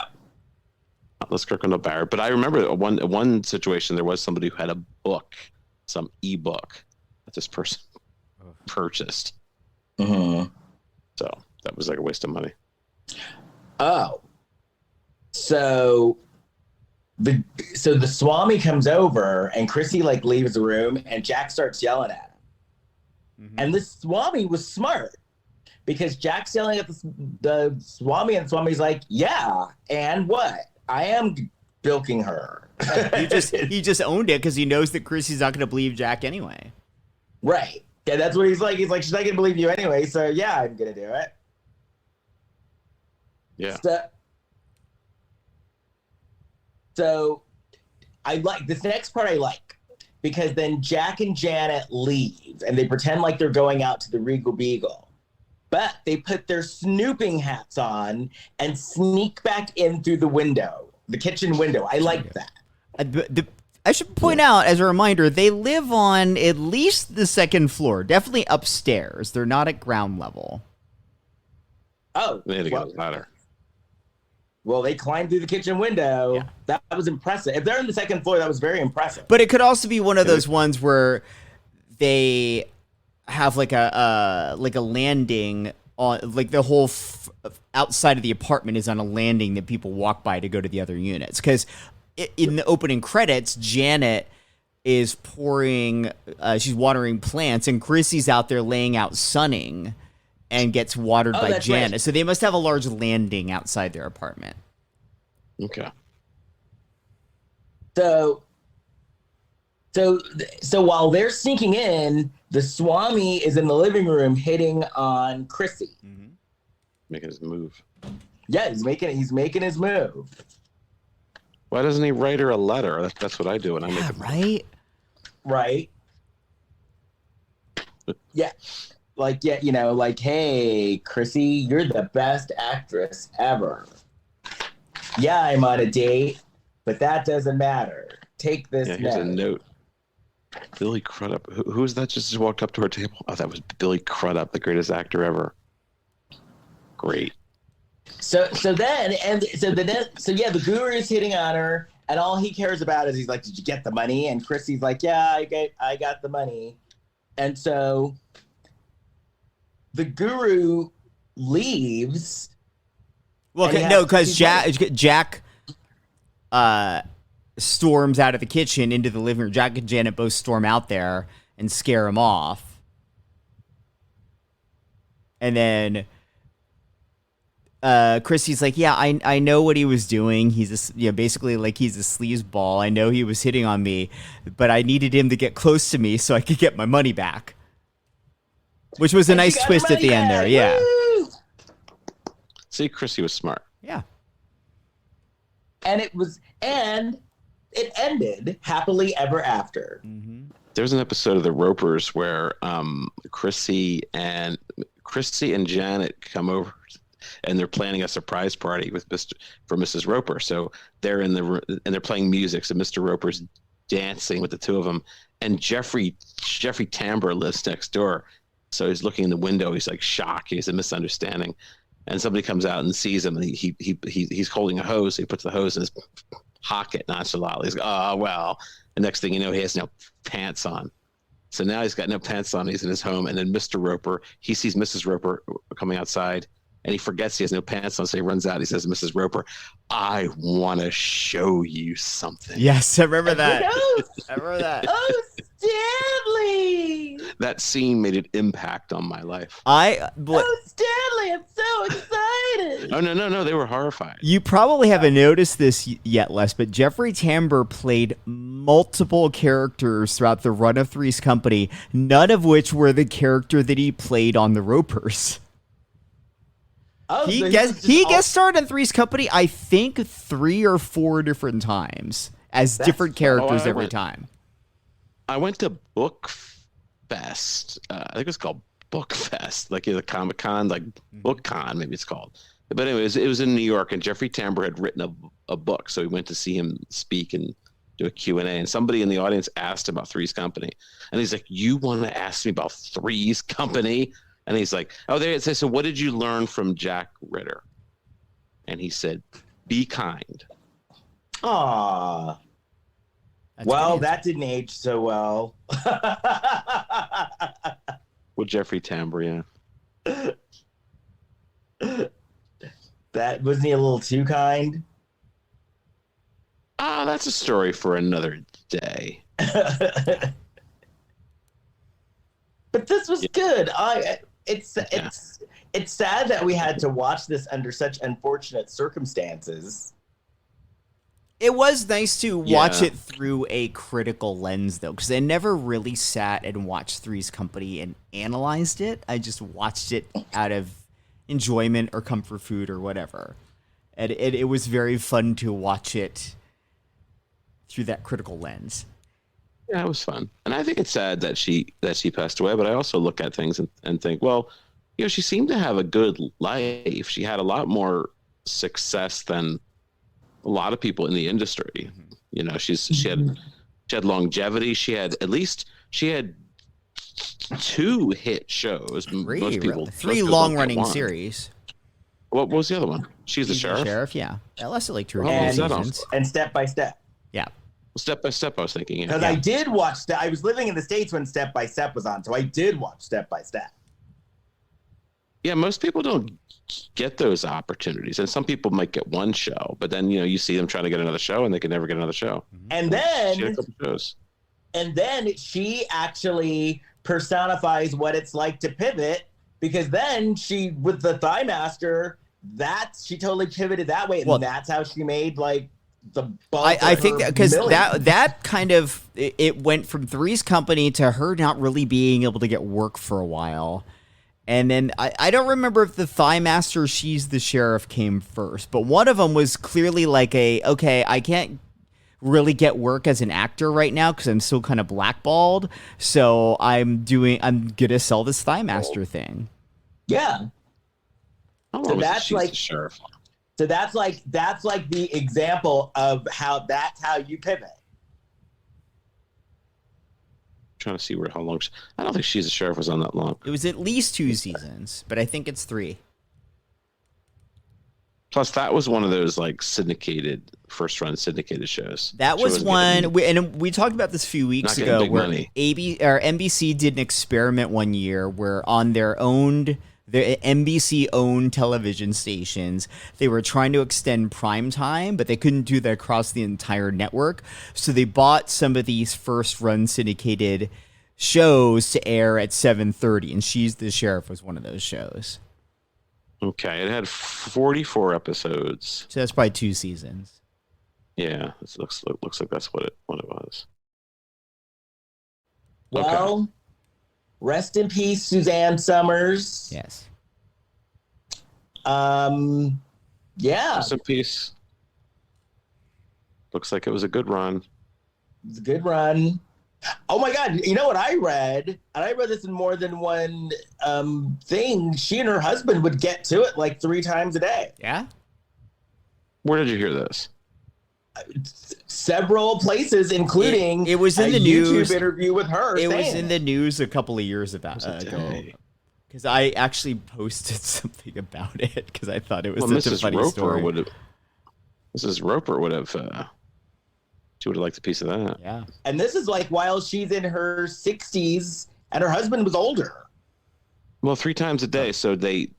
Not Les Kirkland Barrett. But I remember one situation, there was somebody who had a book, some ebook that this person purchased. So that was like a waste of money. Oh. So the Swami comes over and Chrissy like leaves the room and Jack starts yelling at him. And the Swami was smart because Jack's yelling at the Swami and the Swami's like, yeah, and what? I am bilking her. he just owned it because he knows that Chrissy's not going to believe Jack anyway. Right. Yeah, that's what he's like. He's like, she's not going to believe you anyway, so yeah, I'm going to do it. Yeah. So I like this next part. I like because then Jack and Janet leave and they pretend like they're going out to the Regal Beagle, but they put their snooping hats on and sneak back in through the window, the kitchen window. I like that. I should point out, as a reminder, they live on at least the second floor, definitely upstairs. They're not at ground level. Oh, they had to get a ladder. Well, they climbed through the kitchen window. Yeah. That was impressive. If they're on the second floor, that was very impressive. But it could also be one of those ones where they have like a landing on, like the whole outside of the apartment is on a landing that people walk by to go to the other units. Because in the opening credits, Janet is she's watering plants, and Chrissy's out there laying out sunning and gets watered by Janet. Right. So they must have a large landing outside their apartment. Okay. So while they're sneaking in, the Swami is in the living room hitting on Chrissy. Making his move. Yeah, he's making his move. Why doesn't he write her a letter? That's what I do when I make a move. Right. Yeah. Like, yeah, like, hey, Chrissy, you're the best actress ever. Yeah, I'm on a date, but that doesn't matter. Take this note. Here's a note. Billy Crudup. Who's that just walked up to our table? Oh, that was Billy Crudup, the greatest actor ever. Great. So the guru is hitting on her, And all he cares about is he's like, did you get the money? And Chrissy's like, yeah, I got the money. And so the guru leaves. Well, And he no, has because Chrissy's Jack storms out of the kitchen into the living room. Jack and Janet both storm out there and scare him off. And then Chrissy's like, yeah, I know what he was doing. He's basically like he's a sleazeball. I know he was hitting on me, but I needed him to get close to me so I could get my money back. Which was a nice twist at the end there, yeah. Woo! See, Chrissy was smart. Yeah. And it ended happily ever after. Mm-hmm. There's an episode of The Ropers where Chrissy and Janet come over, and they're planning a surprise party for Mrs. Roper. So they're in the room and they're playing music. So Mr. Roper's dancing with the two of them, and Jeffrey Tambor lives next door. So he's looking in the window. He's like shocked. He's a misunderstanding, and somebody comes out and sees him. And he's holding a hose. So he puts the hose in his pocket nonchalantly. He's like, oh well. The next thing you know, he has no pants on. So now he's got no pants on. He's in his home, and then Mr. Roper, he sees Mrs. Roper coming outside, and he forgets he has no pants on. So he runs out. He says to Mrs. Roper, "I want to show you something." Yes, I remember that. Oh, I remember that. oh, Stanley! That scene made an impact on my life. Oh, Stanley, I'm so excited! Oh no! They were horrified. You probably haven't noticed this yet, Les, but Jeffrey Tambor played multiple characters throughout the run of Three's Company, none of which were the character that he played on The Ropers. Oh, He so guest starred in Three's Company, I think, 3 or 4 different times as different characters every time. I went to Book Fest. I think it was called Book Fest, like the Comic Con, like Book Con, maybe it's called. But anyways, it was in New York, and Jeffrey Tambor had written a book, so we went to see him speak and do a Q&A, and somebody in the audience asked about Three's Company, and he's like, "You want to ask me about Three's Company?" And he's like, "Oh, there it says. So, what did you learn from Jack Ritter?" And he said, "Be kind." Aw. That's Well, good. that didn't age so well. With Jeffrey Tambor, yeah. That wasn't he a little too kind? That's a story for another day. But this was good. It's sad that we had to watch this under such unfortunate circumstances. It was nice to watch Yeah. it through a critical lens, though, because I never really sat and watched Three's Company and analyzed it. I just watched it out of enjoyment or comfort food or whatever. And it was very fun to watch it through that critical lens. Yeah, it was fun. And I think it's sad that she passed away, but I also look at things and think, well, she seemed to have a good life. She had a lot more success than a lot of people in the industry. She had longevity. She had 2 hit shows. Most people 3 don't long-running get one. series. What was the other one? She's the Sheriff. Yeah. That lasted like 2 or Oh, 3 is that seasons. And Step by Step. Yeah. Step by Step, I was thinking. Yeah. Because I did watch I was living in the States when Step by Step was on, so I did watch Step by Step. Yeah, most people don't get those opportunities, and some people might get one show, but then you see them trying to get another show, and they can never get another show. And She had then a couple shows. she actually personifies what it's like to pivot, because then she, with the Thigmaster, she totally pivoted that way, and Well, that's how she made like the bulk I of think her because millions. that kind of it went from Three's Company to her not really being able to get work for a while. And then I don't remember if the Thigmaster, She's the Sheriff came first, but one of them was clearly like okay, I can't really get work as an actor right now because I'm still kind of blackballed. So I'm gonna sell this Thigmaster thing. Yeah. How long So was that's She's like- the Sheriff? So that's like the example of how you pivot. Trying to see how long. I don't think She's the Sheriff was on that long. It was at least 2 seasons, but I think it's 3. Plus, that was one of those like first run syndicated shows. That was one, and we talked about this a few weeks ago, where NBC did an experiment one year where on their NBC-owned television stations, they were trying to extend prime time, but they couldn't do that across the entire network. So they bought some of these first-run syndicated shows to air at 7:30, and She's the Sheriff was one of those shows. Okay, it had 44 episodes. So that's probably 2 seasons. Yeah, it looks like that's what it was. Well, okay. Rest in peace, Suzanne Somers. Yes. Yeah. Rest in peace. Looks like it was a good run. It's a good run. Oh my God! You know what I read? And I read this in more than one thing. She and her husband would get to it like 3 times a day. Yeah. Where did you hear this? Several places, including it was in the YouTube news interview with her. It was in the news a couple of years ago. Because I actually posted something about it because I thought it was such a funny story. Mrs. Roper would have. She would have liked a piece of that. Yeah. And this is like while she's in her 60s and her husband was older. Well, 3 times a day, so they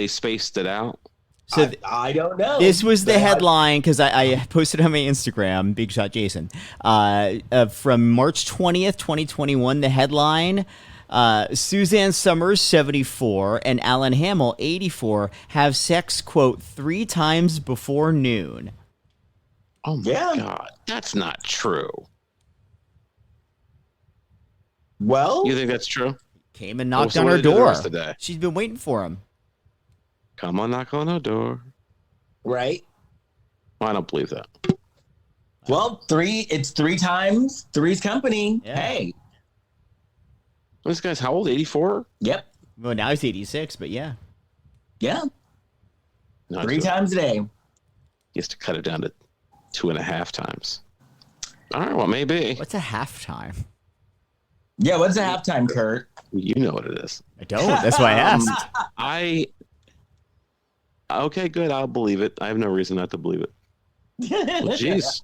spaced it out. So I don't know. This was the headline because I posted it on my Instagram, Big Shot Jason, from March 20th, 2021. The headline: Suzanne Somers, 74, and Alan Hamill, 84, have sex, quote, 3 times before noon. Oh my God, that's not true. Well, you think that's true? Came and knocked on her door. She's been waiting for him. Come on, knock on her door. Right. I don't believe that. Well, 3. It's 3 times. 3's company. Yeah. Hey. This guy's how old? 84? Yep. Well, now he's 86, but yeah. Yeah. No, 3 times a day. He has to cut it down to 2.5 times. All right, well, maybe. What's a halftime? Yeah, what's a halftime, Kurt? You know what it is. I don't. That's why I asked. Okay, good. I'll believe it. I have no reason not to believe it. Well, jeez.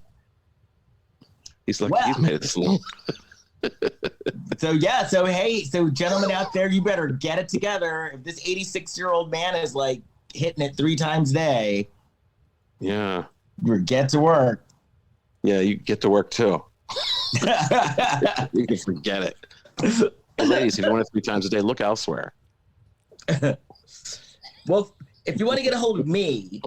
He's like, he's made it this long. So gentlemen out there, you better get it together. If this 86-year-old man is like hitting it 3 times a day, yeah, get to work. Yeah, you get to work too. You can forget it. Hey, ladies, if you want it 3 times a day, look elsewhere. Well, if you want to get a hold of me,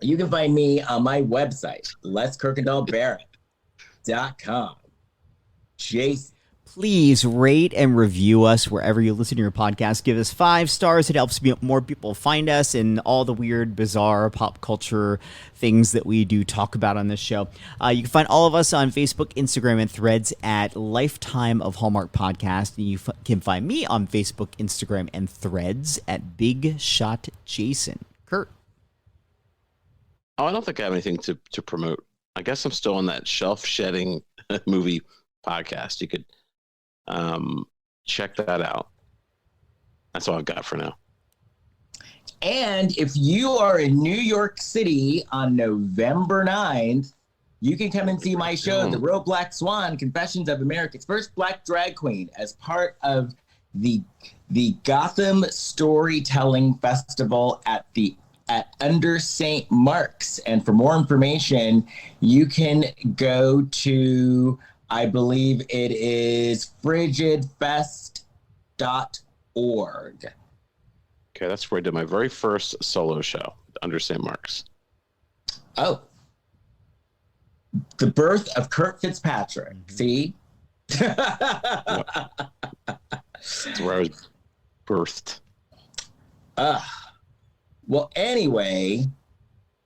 you can find me on my website, leskirkendallbarrett.com. Jason. Please rate and review us wherever you listen to your podcast. Give us 5 stars. It helps more people find us and all the weird, bizarre pop culture things that we do talk about on this show. You can find all of us on Facebook, Instagram, and Threads at Lifetime of Hallmark Podcast. And you can find me on Facebook, Instagram, and Threads at Big Shot Jason. Kurt. Oh, I don't think I have anything to promote. I guess I'm still on that shelf shedding movie podcast. You could check that out. That's all I've got for now. And if you are in New York City on November 9th, you can come and see my show, The Real Black Swan, Confessions of America's First Black Drag Queen, as part of the Gotham Storytelling Festival at Under St. Mark's. And for more information, you can go to, I believe it is frigidfest.org. Okay, that's where I did my very first solo show, Under St. Mark's. Oh. The birth of Kurt Fitzpatrick. See? That's where I was birthed. Well, anyway,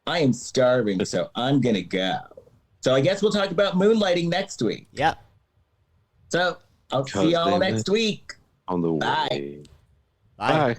I am starving, so I'm going to go. So I guess we'll talk about Moonlighting next week. Yeah. So I'll see y'all next week. On the Bye. way. Bye. Bye.